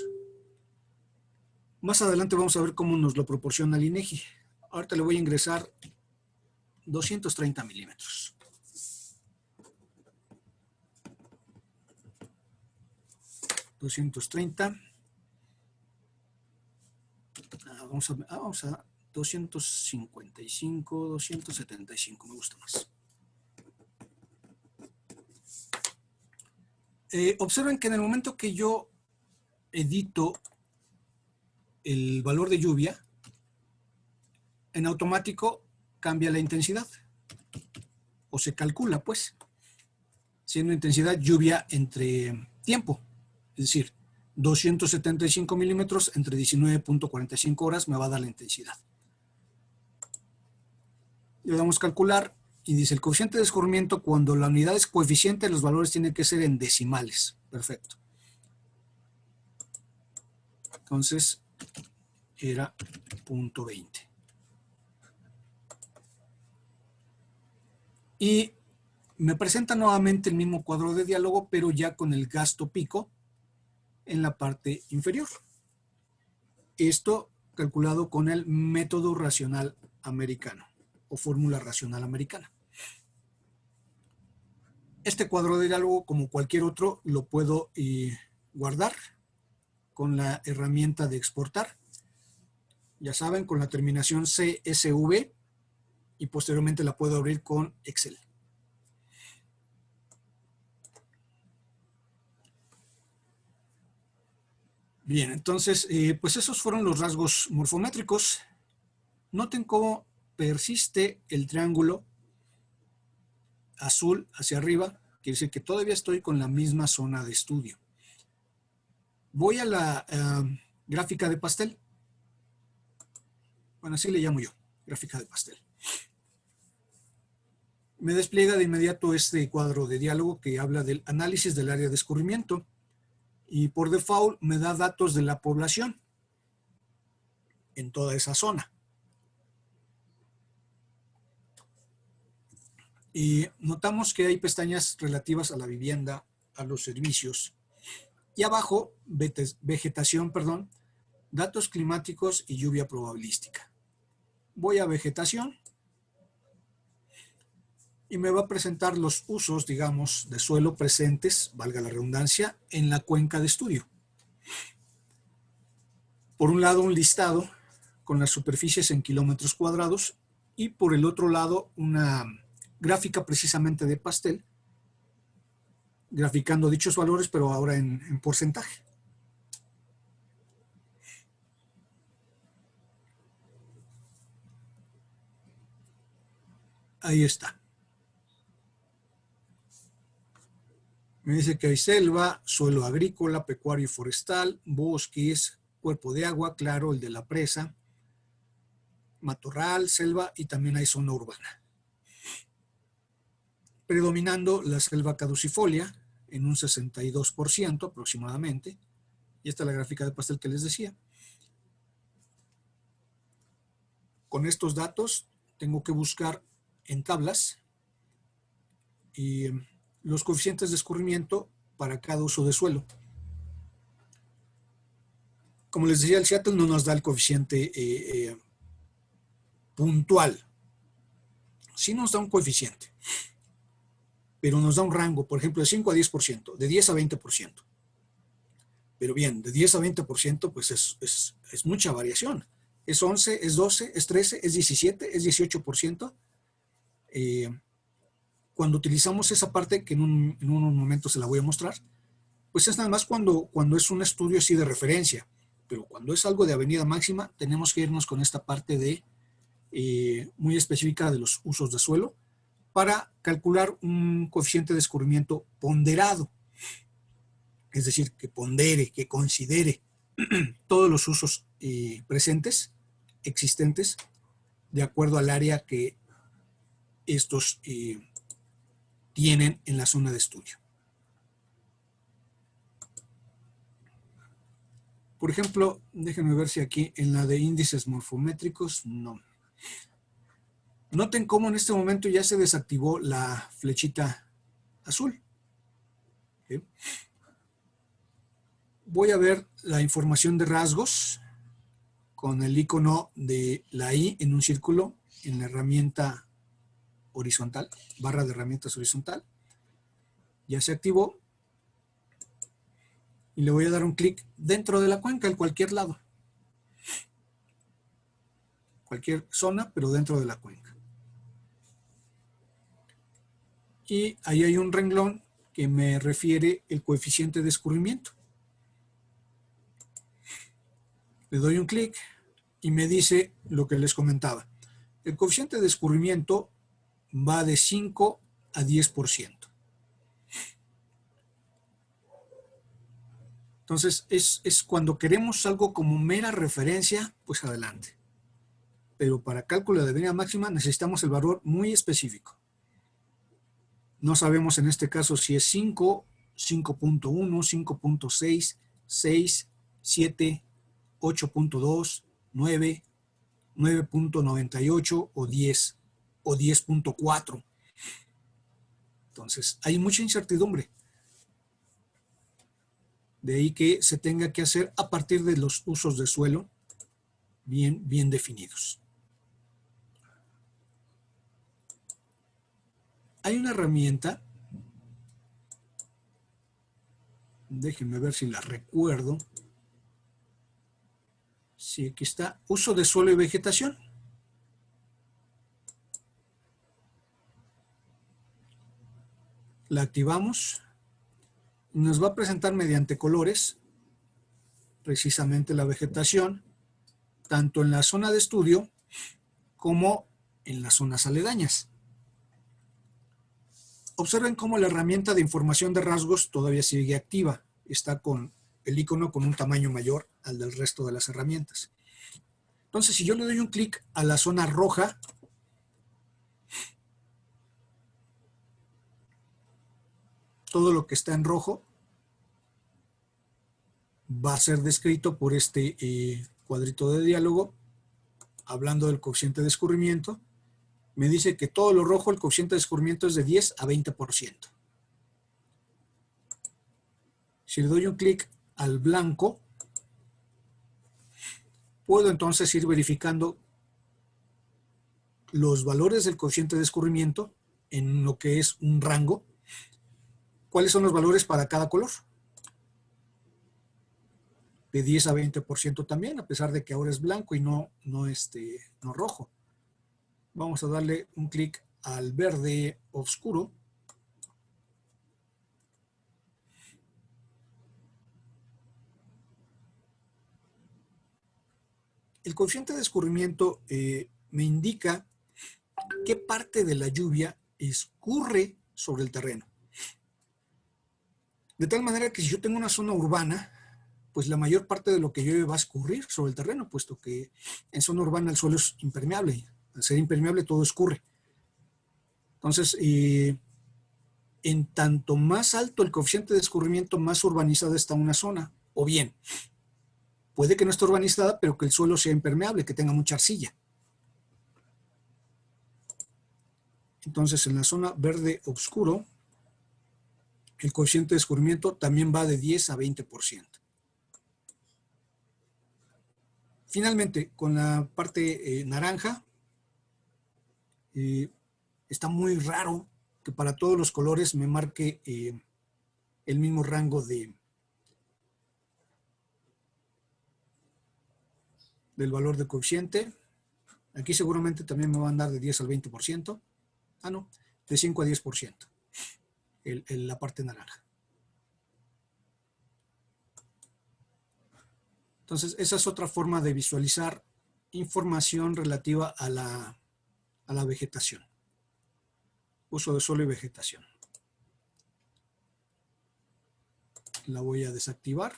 Más adelante vamos a ver cómo nos lo proporciona el INEGI. Ahorita le voy a ingresar 230 milímetros. Vamos a 255, 275, me gusta más. Observen que en el momento que yo edito el valor de lluvia, en automático cambia la intensidad, o se calcula, pues, siendo intensidad lluvia entre tiempo, es decir, 275 milímetros entre 19.45 horas me va a dar la intensidad. Le damos a calcular y dice el coeficiente de escurrimiento cuando la unidad es coeficiente, los valores tienen que ser en decimales. Perfecto. Entonces, era 0.20. Y me presenta nuevamente el mismo cuadro de diálogo, pero ya con el gasto pico en la parte inferior. Esto calculado con el método racional americano o fórmula racional americana. Este cuadro de diálogo, como cualquier otro, lo puedo guardar con la herramienta de exportar. Ya saben, con la terminación CSV, y posteriormente la puedo abrir con Excel. Bien, entonces, pues esos fueron los rasgos morfométricos. Noten cómo persiste el triángulo azul hacia arriba. Quiere decir que todavía estoy con la misma zona de estudio. Voy a la gráfica de pastel. Bueno, así le llamo yo, gráfica de pastel. Me despliega de inmediato este cuadro de diálogo que habla del análisis del área de escurrimiento y por default me da datos de la población en toda esa zona. Y notamos que hay pestañas relativas a la vivienda, a los servicios y abajo vegetación, datos climáticos y lluvia probabilística. Voy a vegetación y me va a presentar los usos, digamos, de suelo presentes, valga la redundancia, en la cuenca de estudio. Por un lado, un listado con las superficies en kilómetros cuadrados y por el otro lado, una gráfica precisamente de pastel, graficando dichos valores, pero ahora en porcentaje. Ahí está. Me dice que hay selva, suelo agrícola, pecuario y forestal, bosques, cuerpo de agua, claro, el de la presa, matorral, selva y también hay zona urbana. Predominando la selva caducifolia en un 62% aproximadamente. Y esta es la gráfica de pastel que les decía. Con estos datos tengo que buscar en tablas y los coeficientes de escurrimiento para cada uso de suelo. Como les decía, el Seattle no nos da el coeficiente puntual. Sí nos da un coeficiente, pero nos da un rango, por ejemplo, de 5 a 10%, de 10 a 20%. Pero bien, de 10 a 20%, pues es mucha variación. Es 11, es 12, es 13, es 17, es 18%. Cuando utilizamos esa parte, que en un momento se la voy a mostrar, pues es nada más cuando es un estudio así de referencia. Pero cuando es algo de avenida máxima, tenemos que irnos con esta parte de muy específica de los usos de suelo para calcular un coeficiente de escurrimiento ponderado. Es decir, que pondere, que considere todos los usos presentes, existentes, de acuerdo al área que estos tienen en la zona de estudio. Por ejemplo, déjenme ver si aquí en la de índices morfométricos, no. Noten cómo en este momento ya se desactivó la flechita azul. ¿Sí? Voy a ver la información de rasgos con el icono de la I en un círculo en la herramienta horizontal, barra de herramientas horizontal. Ya se activó. Y le voy a dar un clic dentro de la cuenca, en cualquier lado. Cualquier zona, pero dentro de la cuenca. Y ahí hay un renglón que me refiere el coeficiente de escurrimiento. Le doy un clic y me dice lo que les comentaba. El coeficiente de escurrimiento va de 5 a 10%. Entonces, es cuando queremos algo como mera referencia, pues adelante. Pero para cálculo de avenida máxima necesitamos el valor muy específico. No sabemos en este caso si es 5, 5.1, 5.6, 6, 7, 8.2, 9, 9.98 o 10 o 10.4. Entonces, hay mucha incertidumbre. De ahí que se tenga que hacer a partir de los usos de suelo bien definidos. Hay una herramienta, déjenme ver si la recuerdo. Sí, aquí está, uso de suelo y vegetación. La activamos. Nos va a presentar mediante colores precisamente la vegetación, tanto en la zona de estudio como en las zonas aledañas. Observen cómo la herramienta de información de rasgos todavía sigue activa. Está con el icono con un tamaño mayor al del resto de las herramientas. Entonces, si yo le doy un clic a la zona roja, todo lo que está en rojo va a ser descrito por este cuadrito de diálogo, hablando del coeficiente de escurrimiento. Me dice que todo lo rojo, el coeficiente de escurrimiento es de 10 a 20%. Si le doy un clic al blanco, puedo entonces ir verificando los valores del coeficiente de escurrimiento en lo que es un rango. ¿Cuáles son los valores para cada color? De 10 a 20% también, a pesar de que ahora es blanco y no rojo. Vamos a darle un clic al verde oscuro. El coeficiente de escurrimiento me indica qué parte de la lluvia escurre sobre el terreno. De tal manera que si yo tengo una zona urbana, pues la mayor parte de lo que llueve va a escurrir sobre el terreno, puesto que en zona urbana el suelo es impermeable. Al ser impermeable todo escurre. Entonces, en tanto más alto el coeficiente de escurrimiento, más urbanizada está una zona. O bien, puede que no esté urbanizada, pero que el suelo sea impermeable, que tenga mucha arcilla. Entonces, en la zona verde oscuro, el coeficiente de escurrimiento también va de 10 a 20%. Finalmente, con la parte naranja, está muy raro que para todos los colores me marque el mismo rango del valor de coeficiente. Aquí seguramente también me va a andar de 10 al 20%. Ah, no, de 5 a 10%. La parte naranja. Entonces, esa es otra forma de visualizar información relativa a la vegetación. Uso de suelo y vegetación. La voy a desactivar.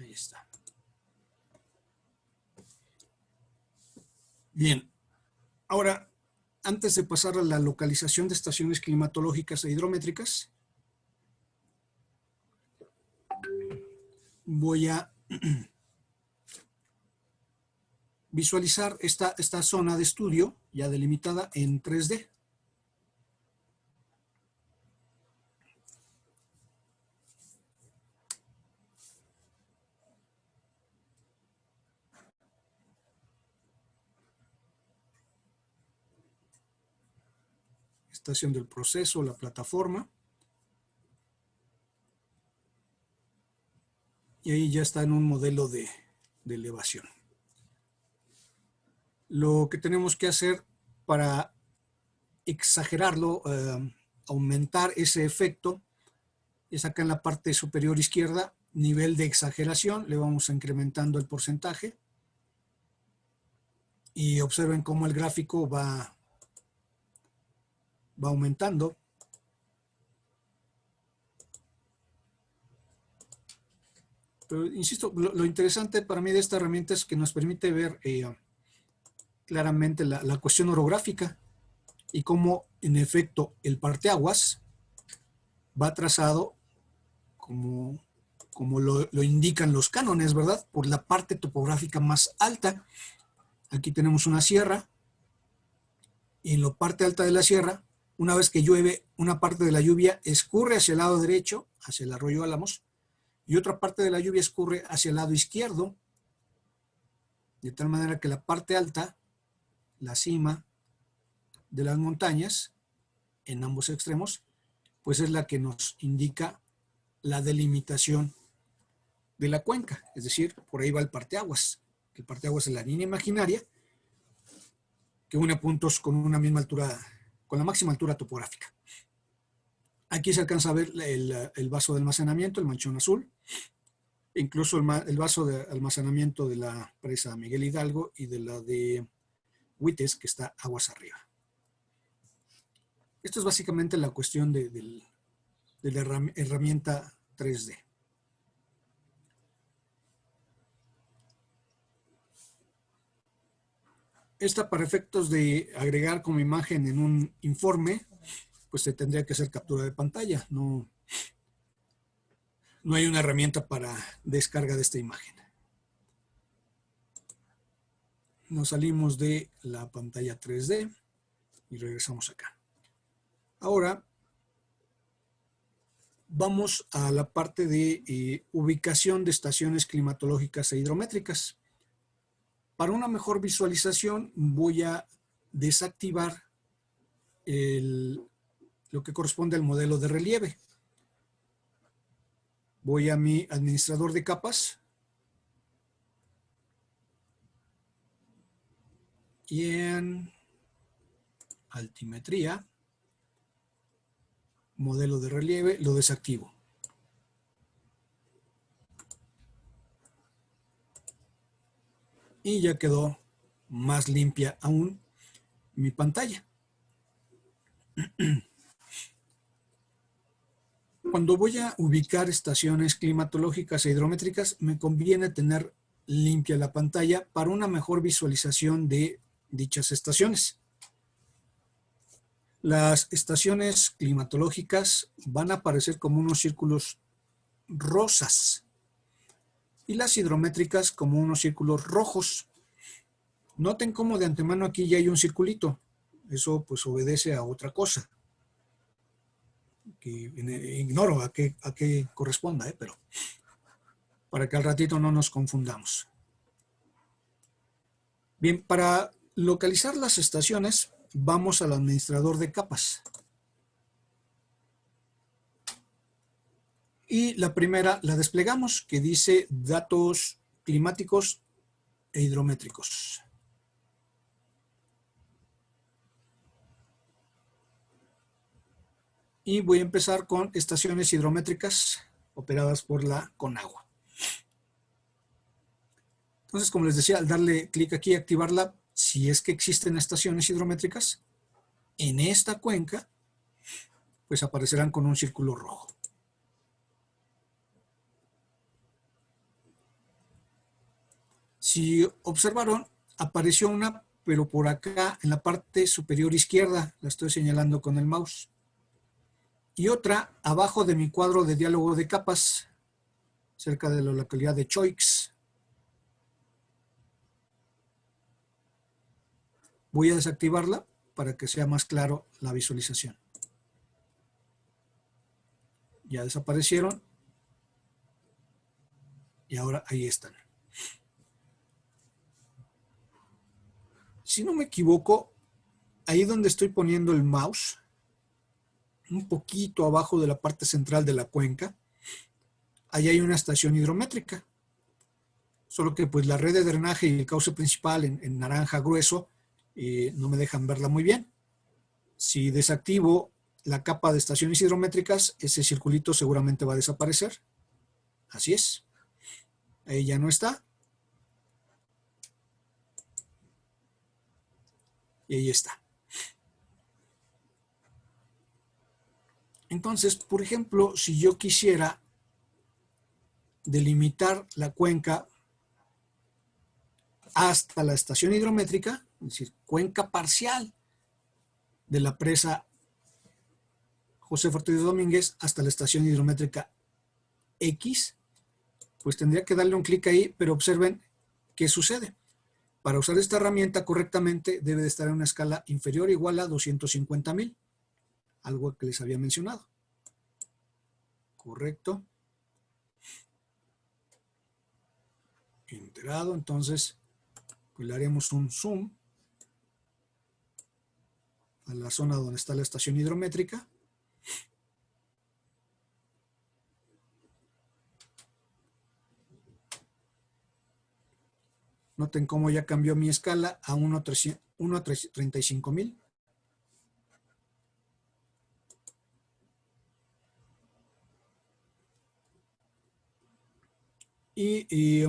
Ahí está. Bien. Ahora, antes de pasar a la localización de estaciones climatológicas e hidrométricas, voy a visualizar esta zona de estudio ya delimitada en 3D. Estación del proceso, la plataforma. Y ahí ya está en un modelo de elevación. Lo que tenemos que hacer para exagerarlo, aumentar ese efecto, es acá en la parte superior izquierda, nivel de exageración, le vamos incrementando el porcentaje. Y observen cómo el gráfico va aumentando. Pero insisto, lo interesante para mí de esta herramienta es que nos permite ver claramente la cuestión orográfica y cómo en efecto el parteaguas va trazado como lo indican los cánones, ¿verdad? Por la parte topográfica más alta. Aquí tenemos una sierra y en la parte alta de la sierra, una vez que llueve, una parte de la lluvia escurre hacia el lado derecho, hacia el arroyo Álamos, y otra parte de la lluvia escurre hacia el lado izquierdo, de tal manera que la parte alta, la cima de las montañas, en ambos extremos, pues es la que nos indica la delimitación de la cuenca, es decir, por ahí va el parteaguas. El parteaguas es la línea imaginaria que une puntos con una misma altura, con la máxima altura topográfica. Aquí se alcanza a ver el vaso de almacenamiento, el manchón azul, incluso el vaso de almacenamiento de la presa Miguel Hidalgo y de la de Huites, que está aguas arriba. Esto es básicamente la cuestión de la herramienta 3D. Esta, para efectos de agregar como imagen en un informe, pues se tendría que hacer captura de pantalla. No hay una herramienta para descarga de esta imagen. Nos salimos de la pantalla 3D y regresamos acá. Ahora vamos a la parte de ubicación de estaciones climatológicas e hidrométricas. Para una mejor visualización voy a desactivar lo que corresponde al modelo de relieve. Voy a mi administrador de capas y en altimetría, modelo de relieve, lo desactivo. Y ya quedó más limpia aún mi pantalla. Cuando voy a ubicar estaciones climatológicas e hidrométricas, me conviene tener limpia la pantalla para una mejor visualización de dichas estaciones. Las estaciones climatológicas van a aparecer como unos círculos rosas y las hidrométricas como unos círculos rojos. Noten cómo de antemano aquí ya hay un circulito. Eso pues obedece a otra cosa, que ignoro a qué corresponda, pero para que al ratito no nos confundamos. Bien, para localizar las estaciones, vamos al administrador de capas. Y la primera la desplegamos, que dice datos climáticos e hidrométricos. Y voy a empezar con estaciones hidrométricas operadas por la Conagua. Entonces, como les decía, al darle clic aquí y activarla, si es que existen estaciones hidrométricas, en esta cuenca, pues aparecerán con un círculo rojo. Si observaron, apareció una, pero por acá en la parte superior izquierda, la estoy señalando con el mouse. Y otra abajo de mi cuadro de diálogo de capas, cerca de la localidad de Choix. Voy a desactivarla para que sea más claro la visualización. Ya desaparecieron. Y ahora ahí están. Si no me equivoco, ahí donde estoy poniendo el mouse, un poquito abajo de la parte central de la cuenca, ahí hay una estación hidrométrica. Solo que pues la red de drenaje y el cauce principal en naranja grueso no me dejan verla muy bien. Si desactivo la capa de estaciones hidrométricas, ese circulito seguramente va a desaparecer. Así es. Ahí ya no está. Y ahí está. Entonces, por ejemplo, si yo quisiera delimitar la cuenca hasta la estación hidrométrica, es decir, cuenca parcial de la presa José Ortiz Domínguez hasta la estación hidrométrica X, pues tendría que darle un clic ahí, pero observen qué sucede. Para usar esta herramienta correctamente debe de estar en una escala inferior o igual a 250,000, algo que les había mencionado. Correcto. Enterado, entonces pues le haremos un zoom a la zona donde está la estación hidrométrica. Noten cómo ya cambió mi escala a 1 a 35,000. y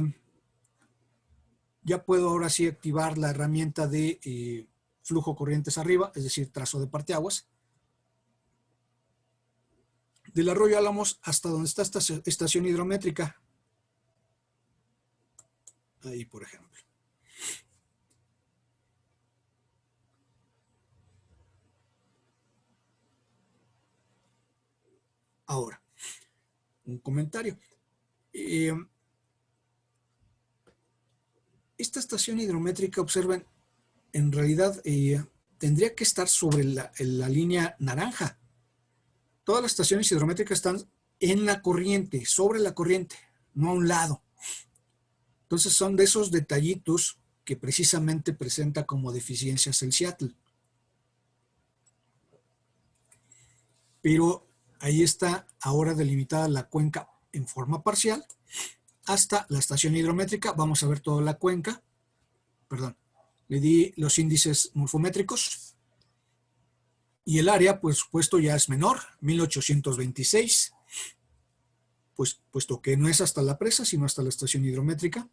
ya puedo ahora sí activar la herramienta de flujo corrientes arriba, es decir, trazo de parteaguas. Del arroyo Álamos hasta donde está esta estación hidrométrica. Ahí, por ejemplo. Ahora, un comentario. Esta estación hidrométrica, observen, en realidad tendría que estar sobre la línea naranja. Todas las estaciones hidrométricas están en la corriente, sobre la corriente, no a un lado. Entonces son de esos detallitos que precisamente presenta como deficiencias el Seattle. Pero ahí está ahora delimitada la cuenca en forma parcial hasta la estación hidrométrica. Vamos a ver toda la cuenca. Perdón, le di los índices morfométricos. Y el área, por supuesto, ya es menor, 1826, puesto que no es hasta la presa, sino hasta la estación hidrométrica.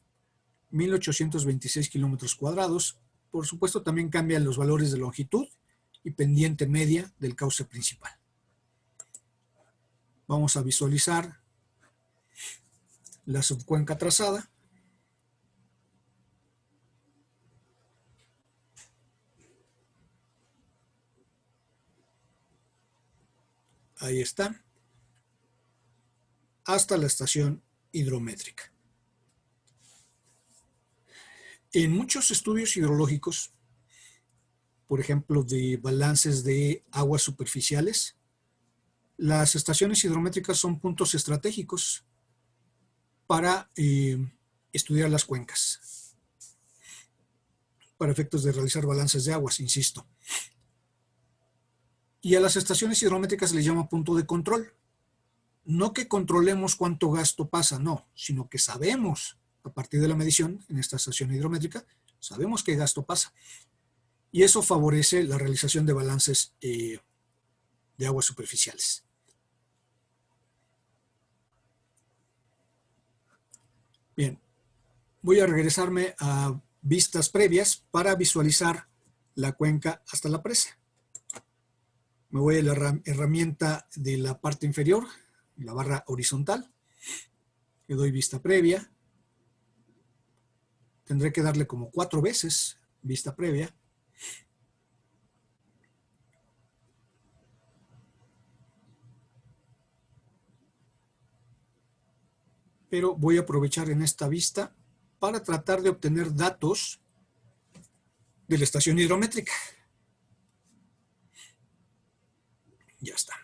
1826 kilómetros cuadrados. Por supuesto, también cambian los valores de longitud y pendiente media del cauce principal. Vamos a visualizar la subcuenca trazada. Ahí está. Hasta la estación hidrométrica. En muchos estudios hidrológicos, por ejemplo, de balances de aguas superficiales, las estaciones hidrométricas son puntos estratégicos para estudiar las cuencas, para efectos de realizar balances de aguas, insisto. Y a las estaciones hidrométricas se les llama punto de control. No que controlemos cuánto gasto pasa, no, sino que sabemos, a partir de la medición en esta estación hidrométrica, sabemos qué gasto pasa. Y eso favorece la realización de balances de aguas superficiales. Bien, voy a regresarme a vistas previas para visualizar la cuenca hasta la presa. Me voy a la herramienta de la parte inferior, la barra horizontal. Le doy vista previa. Tendré que darle como 4 veces vista previa. Pero voy a aprovechar en esta vista para tratar de obtener datos de la estación hidrométrica. Ya está.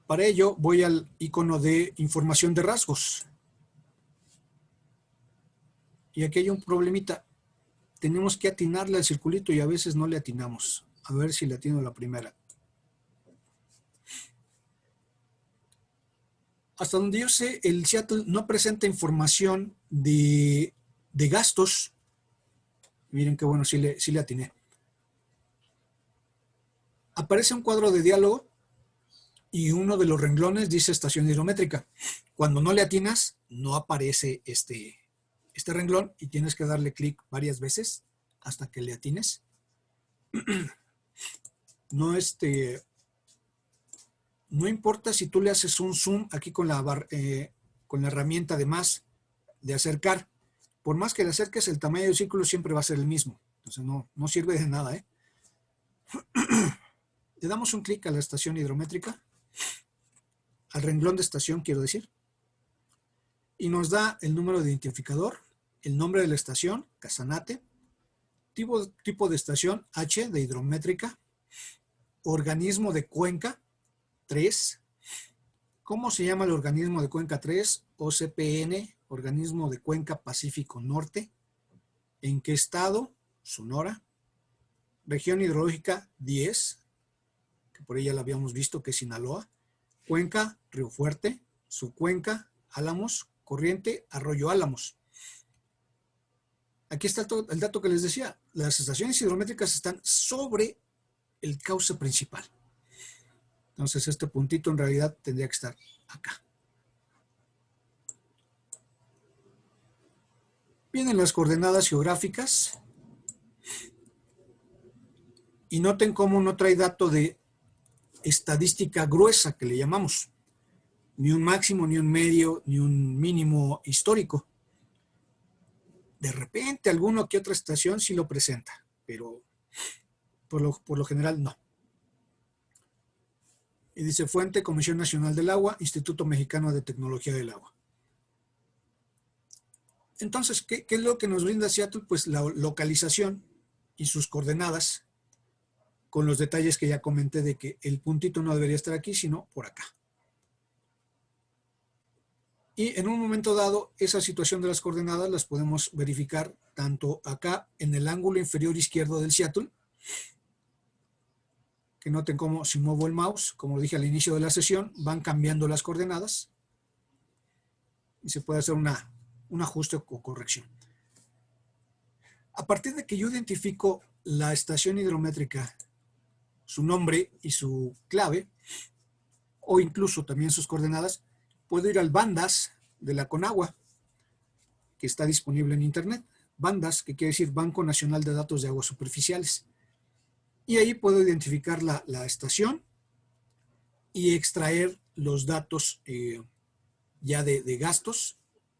Para ello voy al icono de información de rasgos. Y aquí hay un problemita. Tenemos que atinarle al circulito y a veces no le atinamos. A ver si le atino la primera. Hasta donde yo sé, el Seattle no presenta información de gastos. Miren qué bueno, sí le atiné. Aparece un cuadro de diálogo y uno de los renglones dice estación hidrométrica. Cuando no le atinas, no aparece este renglón y tienes que darle clic varias veces hasta que le atines. No, no importa si tú le haces un zoom aquí con la herramienta de más, de acercar. Por más que le acerques, el tamaño del círculo siempre va a ser el mismo. Entonces no sirve de nada, ¿eh? Le damos un clic a la estación hidrométrica, al renglón de estación, quiero decir, y nos da el número de identificador, el nombre de la estación, Casanate, tipo de estación, H de hidrométrica, organismo de cuenca, 3. ¿Cómo se llama el organismo de cuenca 3? OCPN, organismo de cuenca Pacífico Norte. ¿En qué estado? Sonora. Región hidrológica 10, que por ella la habíamos visto, que es Sinaloa. Cuenca, Río Fuerte. Subcuenca, Álamos. Corriente, Arroyo Álamos. Aquí está el dato que les decía. Las estaciones hidrométricas están sobre el cauce principal. Entonces este puntito en realidad tendría que estar acá. Vienen las coordenadas geográficas. Y noten cómo no trae dato de estadística gruesa, que le llamamos. Ni un máximo, ni un medio, ni un mínimo histórico. De repente, alguna que otra estación sí lo presenta, pero por lo general no. Y dice fuente, Comisión Nacional del Agua, Instituto Mexicano de Tecnología del Agua. Entonces, ¿qué es lo que nos brinda Seattle? Pues la localización y sus coordenadas, con los detalles que ya comenté de que el puntito no debería estar aquí, sino por acá. Y en un momento dado, esa situación de las coordenadas las podemos verificar tanto acá en el ángulo inferior izquierdo del Seattle, que noten cómo si muevo el mouse, como dije al inicio de la sesión, van cambiando las coordenadas y se puede hacer un ajuste o corrección. A partir de que yo identifico la estación hidrométrica, su nombre y su clave, o incluso también sus coordenadas, puedo ir al Bandas de la Conagua, que está disponible en internet. Bandas, que quiere decir Banco Nacional de Datos de Aguas Superficiales. Y ahí puedo identificar la estación y extraer los datos ya de gastos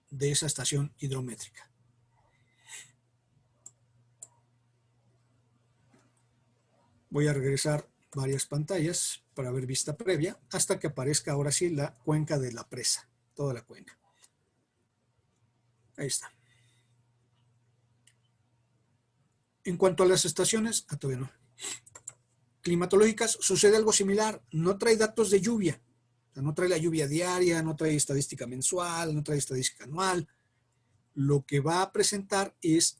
de esa estación hidrométrica. Voy a regresar varias pantallas para ver vista previa hasta que aparezca ahora sí la cuenca de la presa, toda la cuenca. Ahí está. En cuanto a las estaciones, todavía no. Climatológicas, sucede algo similar. No trae datos de lluvia. O sea, no trae la lluvia diaria, no trae estadística mensual, no trae estadística anual. Lo que va a presentar es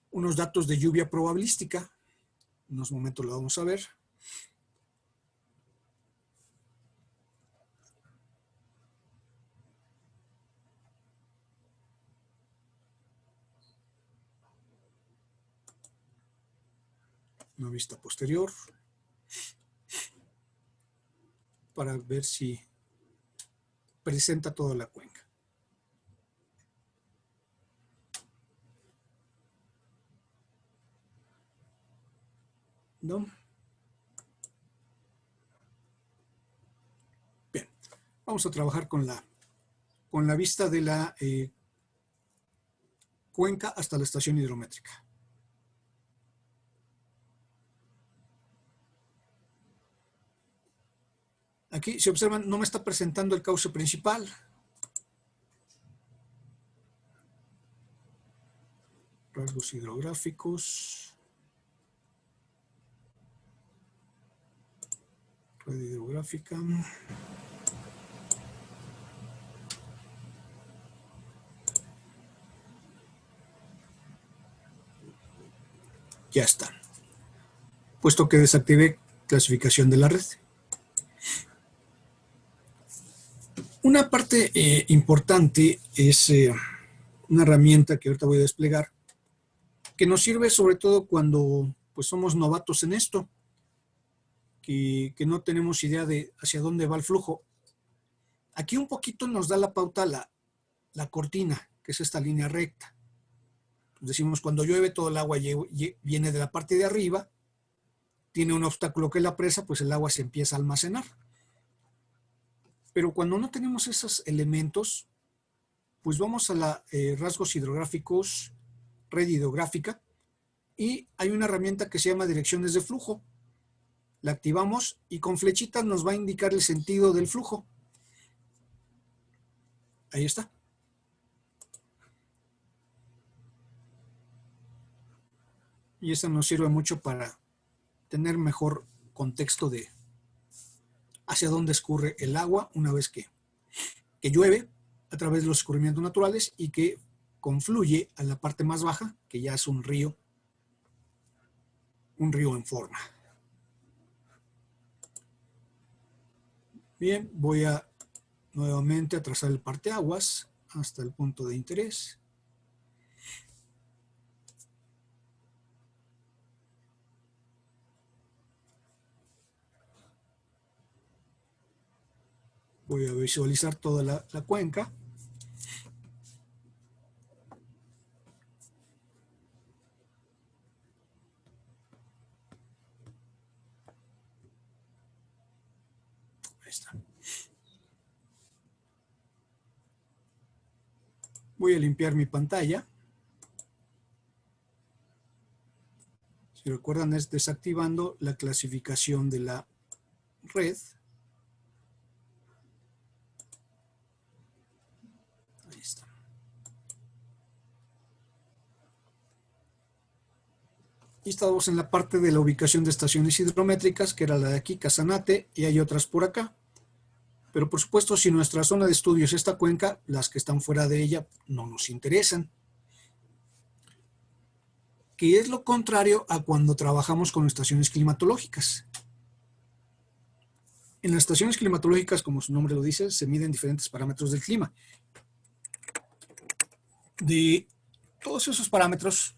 unos datos de lluvia probabilística. En unos momentos lo vamos a ver. Una vista posterior para ver si presenta toda la cuenca. ¿No? Bien, vamos a trabajar con la vista de la cuenca hasta la estación hidrométrica. Aquí, si observan, no me está presentando el cauce principal. Rasgos hidrográficos. Red hidrográfica. Ya está. Puesto que desactivé clasificación de la red. Una parte importante es una herramienta que ahorita voy a desplegar, que nos sirve sobre todo cuando pues, somos novatos en esto, que no tenemos idea de hacia dónde va el flujo. Aquí un poquito nos da la pauta la cortina, que es esta línea recta. Decimos, cuando llueve todo el agua viene de la parte de arriba, tiene un obstáculo que es la presa, pues el agua se empieza a almacenar. Pero cuando no tenemos esos elementos, pues vamos a la rasgos hidrográficos, red hidrográfica, y hay una herramienta que se llama direcciones de flujo. La activamos y con flechitas nos va a indicar el sentido del flujo. Ahí está. Y esta nos sirve mucho para tener mejor contexto de hacia dónde escurre el agua una vez que llueve a través de los escurrimientos naturales y que confluye a la parte más baja, que ya es un río en forma. Bien, voy a nuevamente a trazar el parteaguas hasta el punto de interés. Voy a visualizar toda la cuenca. está. Voy a limpiar mi pantalla. Si recuerdan, es desactivando la clasificación de la red. Ahí está. Y estamos en la parte de la ubicación de estaciones hidrométricas, que era la de aquí, Casanate, y hay otras por acá. Pero por supuesto, si nuestra zona de estudio es esta cuenca, las que están fuera de ella no nos interesan. Que es lo contrario a cuando trabajamos con estaciones climatológicas. En las estaciones climatológicas, como su nombre lo dice, se miden diferentes parámetros del clima. De todos esos parámetros,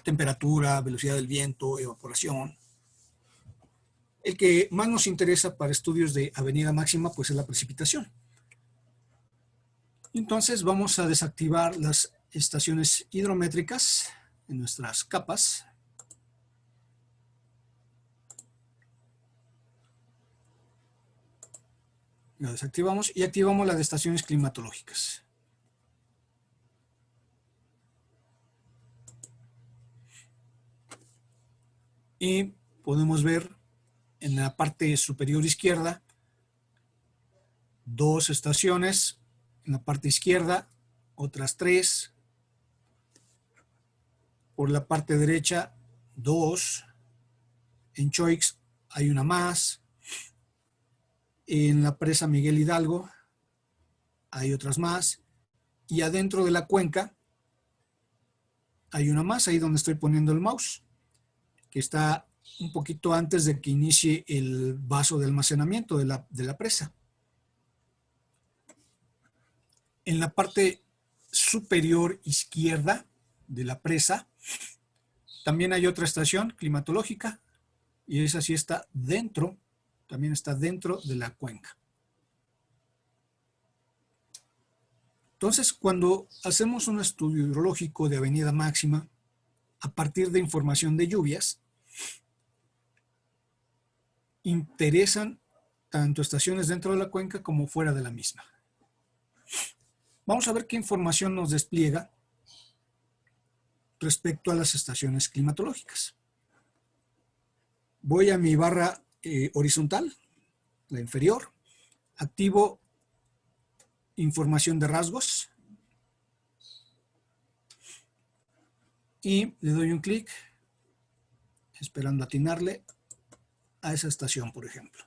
temperatura, velocidad del viento, evaporación, el que más nos interesa para estudios de avenida máxima, pues es la precipitación. Entonces vamos a desactivar las estaciones hidrométricas en nuestras capas. La desactivamos y activamos las de estaciones climatológicas. Y podemos ver en la parte superior izquierda 2 estaciones, en la parte izquierda otras 3, por la parte derecha 2, en Choix hay una más, en la presa Miguel Hidalgo hay otras más, y adentro de la cuenca hay una más, ahí donde estoy poniendo el mouse, que está un poquito antes de que inicie el vaso de almacenamiento de la presa. En la parte superior izquierda de la presa también hay otra estación climatológica y esa sí está dentro, también está dentro de la cuenca. Entonces, cuando hacemos un estudio hidrológico de avenida máxima a partir de información de lluvias, interesan tanto estaciones dentro de la cuenca como fuera de la misma. Vamos a ver qué información nos despliega respecto a las estaciones climatológicas. Voy a mi barra horizontal, la inferior, activo información de rasgos y le doy un clic esperando atinarle a esa estación, por ejemplo.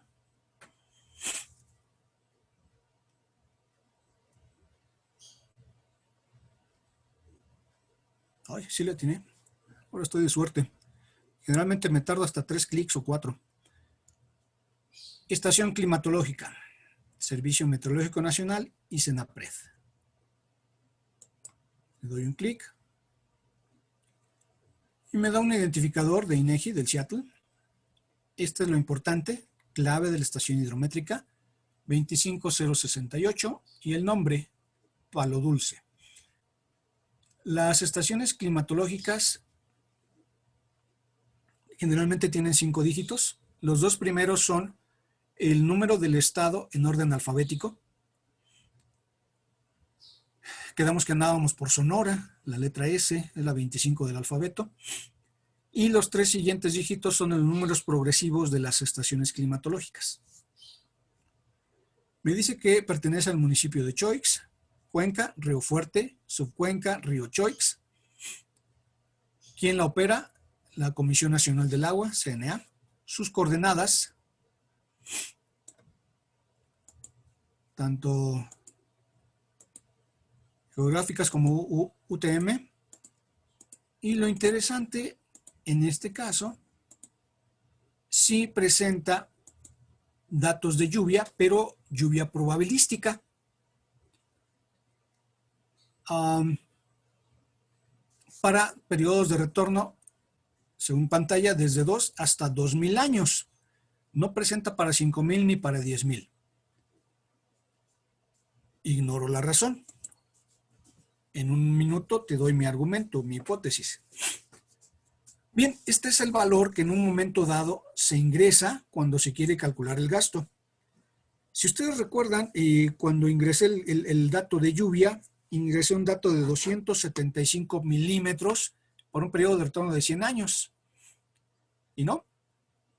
Ay, sí le atiné. Ahora estoy de suerte. Generalmente me tardo hasta 3 clics o 4. Estación climatológica, Servicio Meteorológico Nacional y Senapred. Le doy un clic y me da un identificador de INEGI del Seattle. Este es lo importante, clave de la estación hidrométrica, 25068 y el nombre, Palo Dulce. Las estaciones climatológicas generalmente tienen 5 dígitos. Los 2 primeros son el número del estado en orden alfabético. Quedamos que andábamos por Sonora, la letra S es la 25 del alfabeto. Y los 3 siguientes dígitos son los números progresivos de las estaciones climatológicas. Me dice que pertenece al municipio de Choix, Cuenca, Río Fuerte, Subcuenca, Río Choix. ¿Quién la opera? La Comisión Nacional del Agua, CNA. Sus coordenadas, tanto geográficas como UTM. Y lo interesante, en este caso, sí presenta datos de lluvia, pero lluvia probabilística. Para periodos de retorno, según pantalla, desde 2 hasta 2000 años. No presenta para 5000 ni para 10000. Ignoro la razón. En un minuto te doy mi argumento, mi hipótesis. Bien, este es el valor que en un momento dado se ingresa cuando se quiere calcular el gasto. Si ustedes recuerdan, cuando ingresé el dato de lluvia, ingresé un dato de 275 milímetros por un periodo de retorno de 100 años. Y no,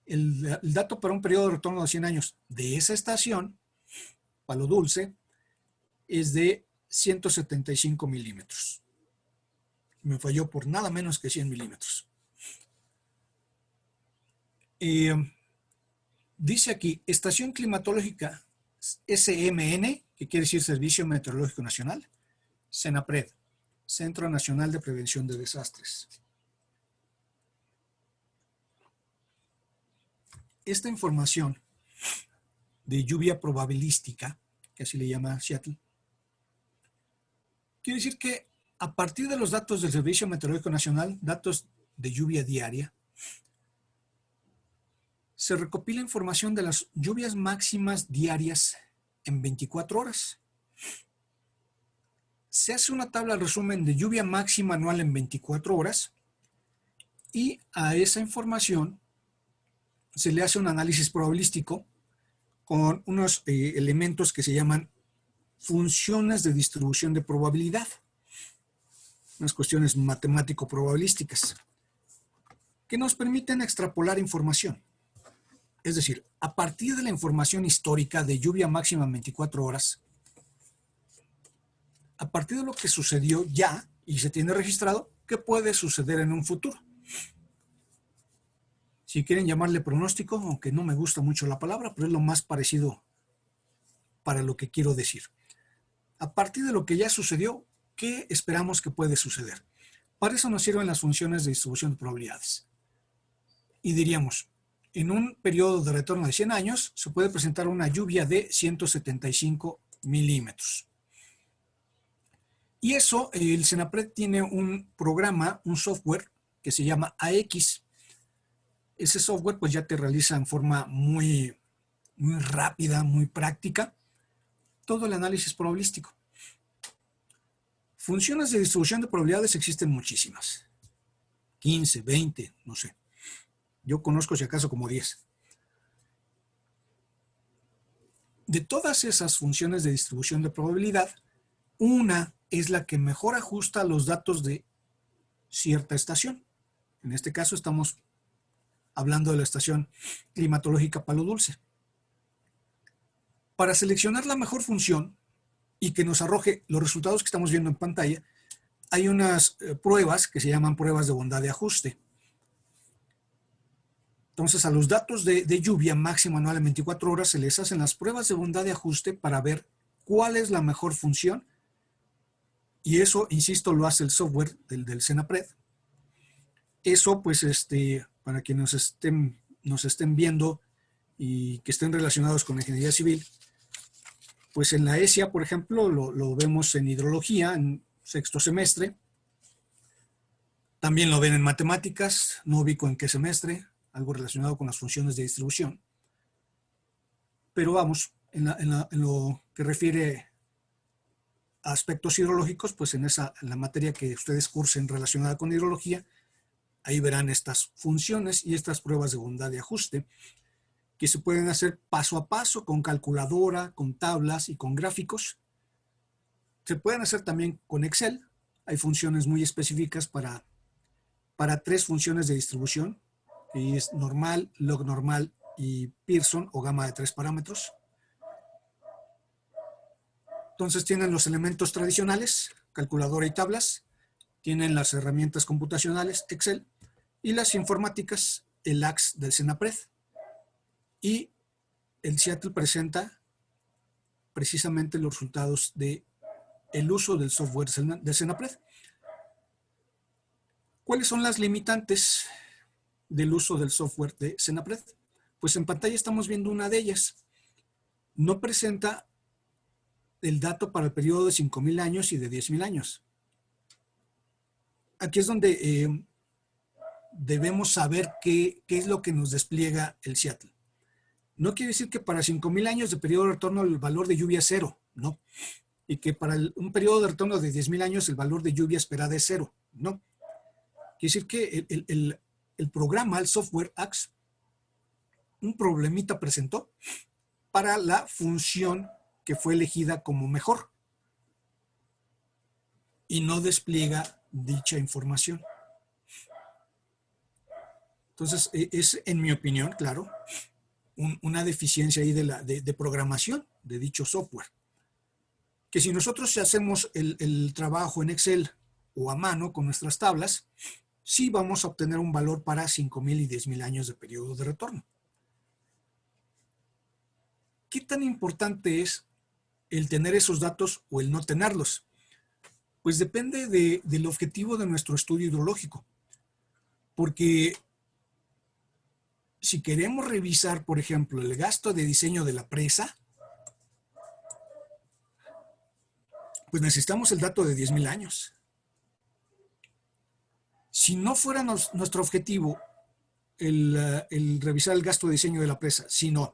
el dato para un periodo de retorno de 100 años de esa estación, Palo Dulce, es de 175 milímetros. Me falló por nada menos que 100 milímetros. Dice aquí, estación climatológica SMN, que quiere decir Servicio Meteorológico Nacional, CENAPRED, Centro Nacional de Prevención de Desastres. Esta información de lluvia probabilística, que así le llama Seattle, quiere decir que a partir de los datos del Servicio Meteorológico Nacional, datos de lluvia diaria, se recopila información de las lluvias máximas diarias en 24 horas. Se hace una tabla de resumen de lluvia máxima anual en 24 horas y a esa información se le hace un análisis probabilístico con unos elementos que se llaman funciones de distribución de probabilidad, unas cuestiones matemático-probabilísticas, que nos permiten extrapolar información. Es decir, a partir de la información histórica de lluvia máxima en 24 horas, a partir de lo que sucedió ya y se tiene registrado, ¿qué puede suceder en un futuro? Si quieren llamarle pronóstico, aunque no me gusta mucho la palabra, pero es lo más parecido para lo que quiero decir. A partir de lo que ya sucedió, ¿qué esperamos que puede suceder? Para eso nos sirven las funciones de distribución de probabilidades. Y diríamos, en un periodo de retorno de 100 años, se puede presentar una lluvia de 175 milímetros. Y eso, el CENAPRED tiene un programa, un software que se llama AX. Ese software pues ya te realiza en forma muy rápida, muy práctica, todo el análisis probabilístico. Funciones de distribución de probabilidades existen muchísimas. 15, 20, no sé. Yo conozco si acaso como 10. De todas esas funciones de distribución de probabilidad, una es la que mejor ajusta los datos de cierta estación. En este caso estamos hablando de la estación climatológica Palo Dulce. Para seleccionar la mejor función y que nos arroje los resultados que estamos viendo en pantalla, hay unas pruebas que se llaman pruebas de bondad de ajuste. Entonces, a los datos de lluvia máxima anual en 24 horas se les hacen las pruebas de bondad de ajuste para ver cuál es la mejor función. Y eso, insisto, lo hace el software del CENAPRED. Eso, pues, para quienes nos estén viendo y que estén relacionados con la ingeniería civil, pues en la ESIA, por ejemplo, lo vemos en hidrología, en sexto semestre. También lo ven en matemáticas, no ubico en qué semestre, algo relacionado con las funciones de distribución. Pero vamos, en lo que refiere a aspectos hidrológicos, pues en la materia que ustedes cursen relacionada con hidrología, ahí verán estas funciones y estas pruebas de bondad de ajuste que se pueden hacer paso a paso con calculadora, con tablas y con gráficos. Se pueden hacer también con Excel. Hay funciones muy específicas para 3 funciones de distribución, que es normal, log normal y Pearson o gama de 3 parámetros. Entonces tienen los elementos tradicionales, calculadora y tablas, tienen las herramientas computacionales, Excel, y las informáticas, el AX del CENAPRED. Y el Seattle presenta precisamente los resultados del uso del software del CENAPRED. ¿Cuáles son las limitantes del uso del software de CENAPRED? Pues en pantalla estamos viendo una de ellas. No presenta el dato para el periodo de 5,000 años y de 10,000 años. Aquí es donde debemos saber qué es lo que nos despliega el Seattle. No quiere decir que para 5,000 años de periodo de retorno el valor de lluvia es 0, no. Y que para un periodo de retorno de 10,000 años el valor de lluvia esperada es 0, no. Quiere decir que el programa, el software AX, un problemita presentó para la función que fue elegida como mejor y no despliega dicha información. Entonces, es, en mi opinión, claro, una deficiencia ahí de programación de dicho software. Que si nosotros hacemos el trabajo en Excel o a mano con nuestras tablas, sí vamos a obtener un valor para 5,000 y 10,000 años de periodo de retorno. ¿Qué tan importante es el tener esos datos o el no tenerlos? Pues depende del objetivo de nuestro estudio hidrológico. Porque si queremos revisar, por ejemplo, el gasto de diseño de la presa, pues necesitamos el dato de 10,000 años. Si no fuera nuestro objetivo el revisar el gasto de diseño de la presa, sino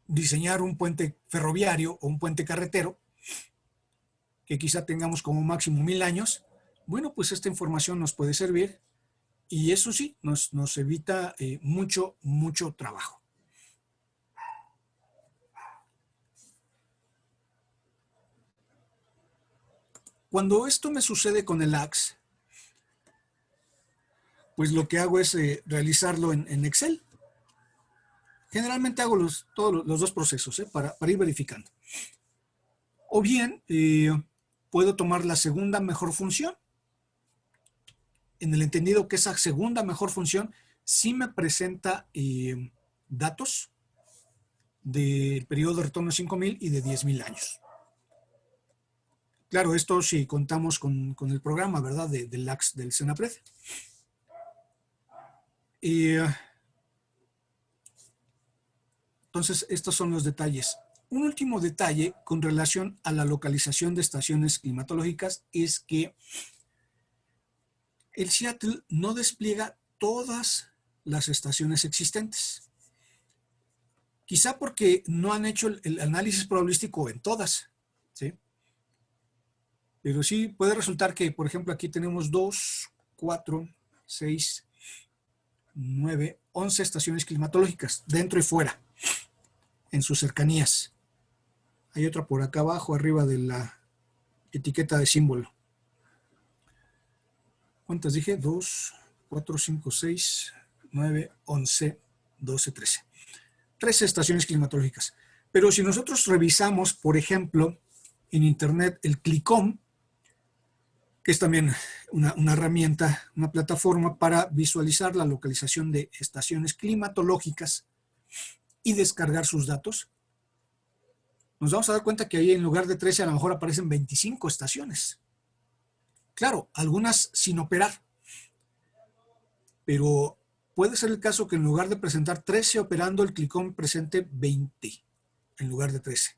diseñar un puente ferroviario o un puente carretero, que quizá tengamos como máximo 1,000 años, bueno, pues esta información nos puede servir y eso sí, nos evita mucho trabajo. Cuando esto me sucede con el AX, pues lo que hago es realizarlo en Excel. Generalmente hago todos los dos procesos para ir verificando. O bien, puedo tomar la segunda mejor función, en el entendido que esa segunda mejor función sí me presenta datos del periodo de retorno de 5,000 y de 10,000 años. Claro, esto si contamos con el programa, ¿verdad? Del AX del CENAPRED. Entonces, estos son los detalles. Un último detalle con relación a la localización de estaciones climatológicas es que el Seattle no despliega todas las estaciones existentes. Quizá porque no han hecho el análisis probabilístico en todas, ¿sí? Pero sí puede resultar que, por ejemplo, aquí tenemos 2, 4, 6, 9, 11 estaciones climatológicas, dentro y fuera, en sus cercanías. Hay otra por acá abajo, arriba de la etiqueta de símbolo. ¿Cuántas dije? 2, 4, 5, 6, 9, 11, 12, 13. 13 estaciones climatológicas. Pero si nosotros revisamos, por ejemplo, en internet el CLICOM, que es también una herramienta, una plataforma para visualizar la localización de estaciones climatológicas y descargar sus datos, nos vamos a dar cuenta que ahí en lugar de 13 a lo mejor aparecen 25 estaciones. Claro, algunas sin operar, pero puede ser el caso que en lugar de presentar 13 operando, el CLICOM presente 20 en lugar de 13.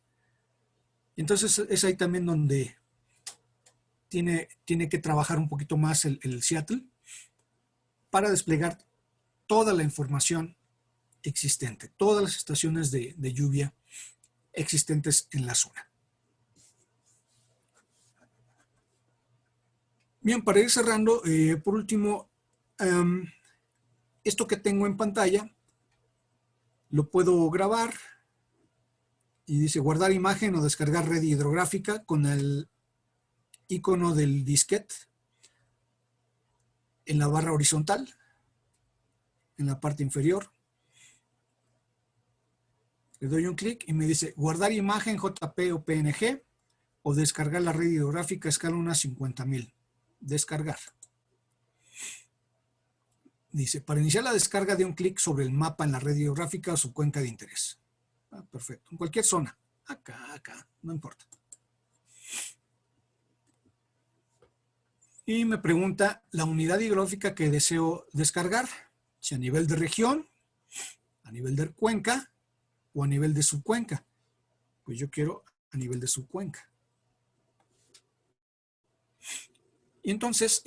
Entonces es ahí también donde tiene que trabajar un poquito más el Seattle para desplegar toda la información existente, todas las estaciones de lluvia existentes en la zona. Bien, para ir cerrando, por último, esto que tengo en pantalla lo puedo grabar y dice guardar imagen o descargar red hidrográfica con el icono del disquete en la barra horizontal, en la parte inferior. Le doy un clic y me dice guardar imagen JP o PNG o descargar la red hidrográfica a escala unas 50,000. Descargar. Dice, para iniciar la descarga de un clic sobre el mapa en la red hidrográfica o su cuenca de interés. Perfecto. En cualquier zona. Acá, no importa. Y me pregunta la unidad hidrográfica que deseo descargar. Si a nivel de región, a nivel de cuenca o a nivel de subcuenca. Pues yo quiero a nivel de subcuenca. Y entonces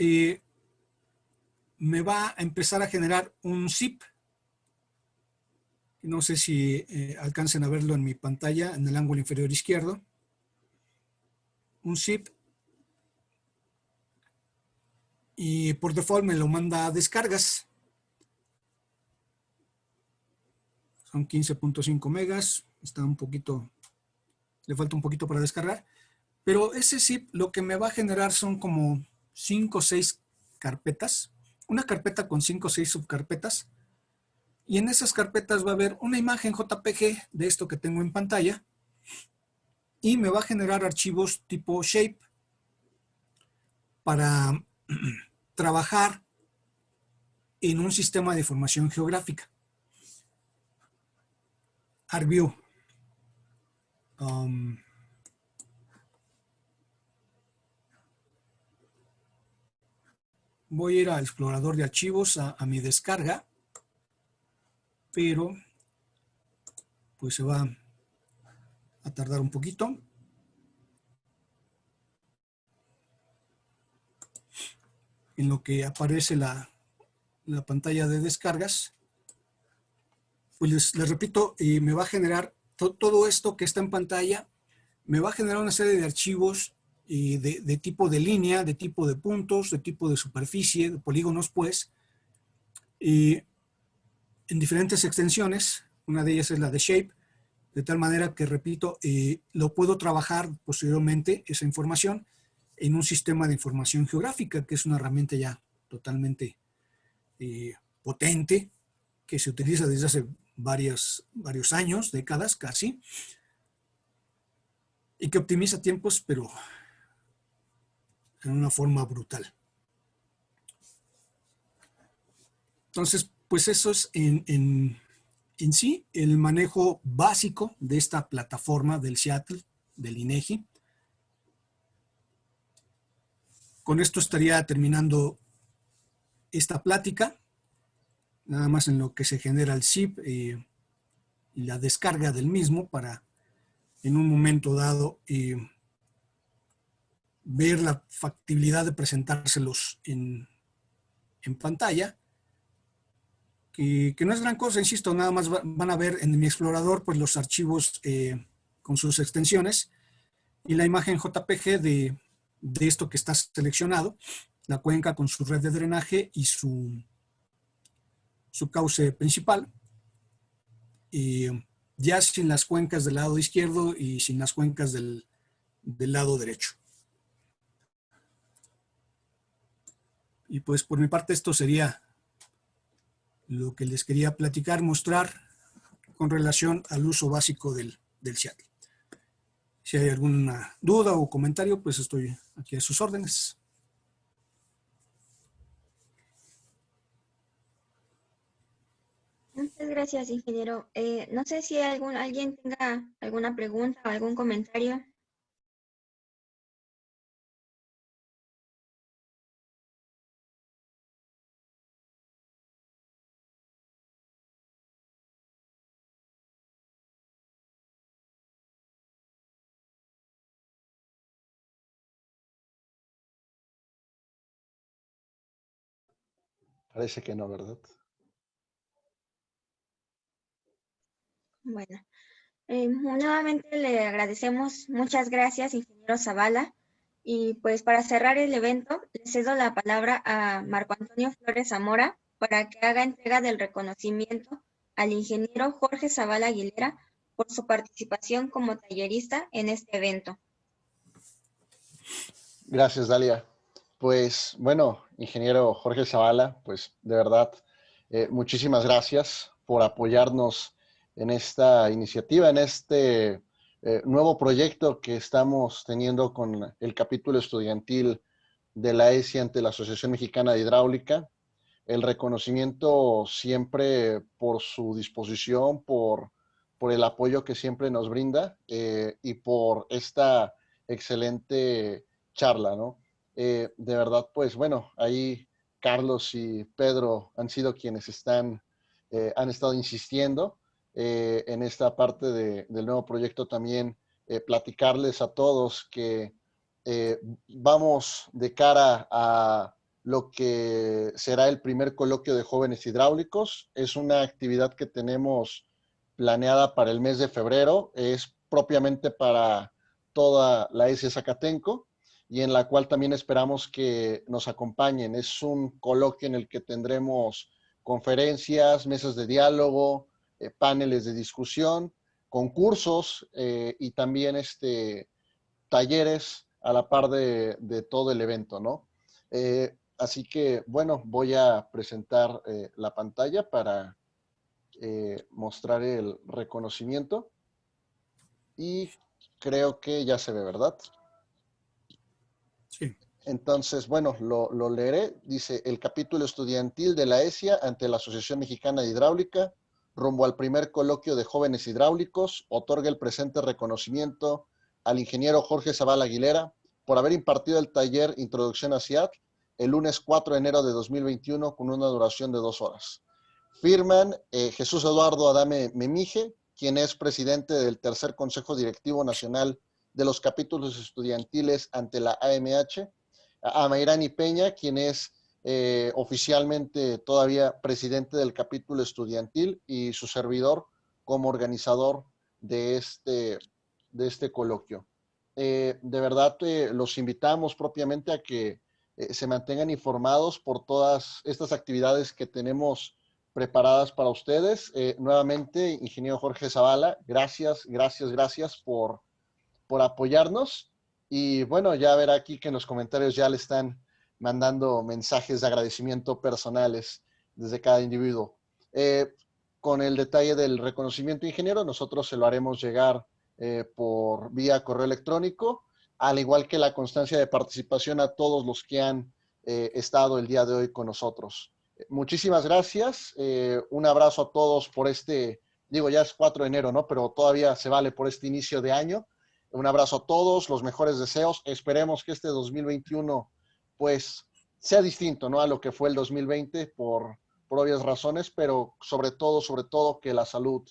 me va a empezar a generar un zip. No sé si alcancen a verlo en mi pantalla, en el ángulo inferior izquierdo. Un zip. Y por default me lo manda a descargas. Son 15.5 megas. Está un poquito, le falta un poquito para descargar. Pero ese zip lo que me va a generar son como 5 o 6 carpetas. Una carpeta con 5 o 6 subcarpetas. Y en esas carpetas va a haber una imagen JPG de esto que tengo en pantalla. Y me va a generar archivos tipo shape para trabajar en un sistema de información geográfica. ArcView. Voy a ir al explorador de archivos, a mi descarga, pero pues se va a tardar un poquito. En lo que aparece la pantalla de descargas, pues les repito, me va a generar todo esto que está en pantalla, me va a generar una serie de archivos de tipo de línea, de tipo de puntos, de tipo de superficie, de polígonos, pues, en diferentes extensiones. Una de ellas es la de Shape, de tal manera que, repito, lo puedo trabajar posteriormente, esa información, en un sistema de información geográfica, que es una herramienta ya totalmente potente, que se utiliza desde hace varios años, décadas casi, y que optimiza tiempos, pero en una forma brutal. Entonces, pues eso es en sí el manejo básico de esta plataforma del Seattle, del INEGI. Con esto estaría terminando esta plática, nada más en lo que se genera el zip y la descarga del mismo para en un momento dado ver la factibilidad de presentárselos en pantalla, que no es gran cosa, insisto, nada más van a ver en mi explorador pues los archivos con sus extensiones y la imagen JPG de esto que está seleccionado, la cuenca con su red de drenaje y su cauce principal, ya sin las cuencas del lado izquierdo y sin las cuencas del lado derecho. Y pues por mi parte esto sería lo que les quería platicar, mostrar con relación al uso básico del Seattle. Si hay alguna duda o comentario, pues estoy aquí a sus órdenes. Muchas gracias, ingeniero. No sé si alguien tenga alguna pregunta o algún comentario. Parece que no, ¿verdad? Bueno, nuevamente le agradecemos. Muchas gracias, ingeniero Zavala. Y pues para cerrar el evento, le cedo la palabra a Marco Antonio Flores Zamora para que haga entrega del reconocimiento al ingeniero Jorge Zavala Aguilera por su participación como tallerista en este evento. Gracias, Dalia. Pues bueno, ingeniero Jorge Zavala, pues de verdad, muchísimas gracias por apoyarnos en esta iniciativa, en este nuevo proyecto que estamos teniendo con el capítulo estudiantil de la ESI ante la Asociación Mexicana de Hidráulica. El reconocimiento siempre por su disposición, por el apoyo que siempre nos brinda y por esta excelente charla, ¿no? De verdad, pues bueno, ahí Carlos y Pedro han sido quienes han estado insistiendo en esta parte del nuevo proyecto también, platicarles a todos que vamos de cara a lo que será el primer coloquio de jóvenes hidráulicos. Es una actividad que tenemos planeada para el mes de febrero, es propiamente para toda la ESI Zacatenco y en la cual también esperamos que nos acompañen. Es un coloquio en el que tendremos conferencias, mesas de diálogo, paneles de discusión, concursos y también talleres a la par de todo el evento, ¿no? Así que, bueno, voy a presentar la pantalla para mostrar el reconocimiento y creo que ya se ve, ¿verdad? Sí. Entonces, bueno, lo leeré. Dice, el capítulo estudiantil de la ESIA ante la Asociación Mexicana de Hidráulica, rumbo al primer coloquio de jóvenes hidráulicos, otorga el presente reconocimiento al ingeniero Jorge Zavala Aguilera por haber impartido el taller Introducción a CIAT el lunes 4 de enero de 2021 con una duración de 2 horas. Firman Jesús Eduardo Adame Memije, quien es presidente del Tercer Consejo Directivo Nacional de los Capítulos Estudiantiles ante la AMH, a Mayrani Peña, quien es oficialmente todavía presidente del capítulo estudiantil, y su servidor como organizador de este coloquio. De verdad, los invitamos propiamente a que se mantengan informados por todas estas actividades que tenemos preparadas para ustedes. Nuevamente, ingeniero Jorge Zavala, gracias por apoyarnos. Y bueno, ya verá aquí que en los comentarios ya le están mandando mensajes de agradecimiento personales desde cada individuo. Con el detalle del reconocimiento, ingeniero, nosotros se lo haremos llegar por vía correo electrónico, al igual que la constancia de participación a todos los que han estado el día de hoy con nosotros. Muchísimas gracias. Un abrazo a todos por digo, ya es 4 de enero, ¿no? Pero todavía se vale por este inicio de año. Un abrazo a todos, los mejores deseos. Esperemos que este 2021 pues sea distinto, ¿no? A lo que fue el 2020 por obvias razones, pero sobre todo que la salud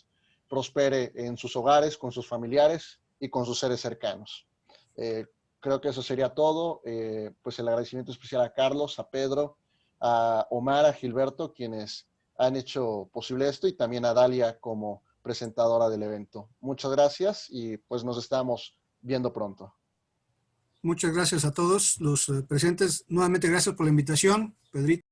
prospere en sus hogares, con sus familiares y con sus seres cercanos. Creo que eso sería todo. Pues el agradecimiento especial a Carlos, a Pedro, a Omar, a Gilberto, quienes han hecho posible esto, y también a Dalia como presentadora del evento. Muchas gracias y pues nos estamos viendo pronto. Muchas gracias a todos los presentes. Nuevamente, gracias por la invitación, Pedrito.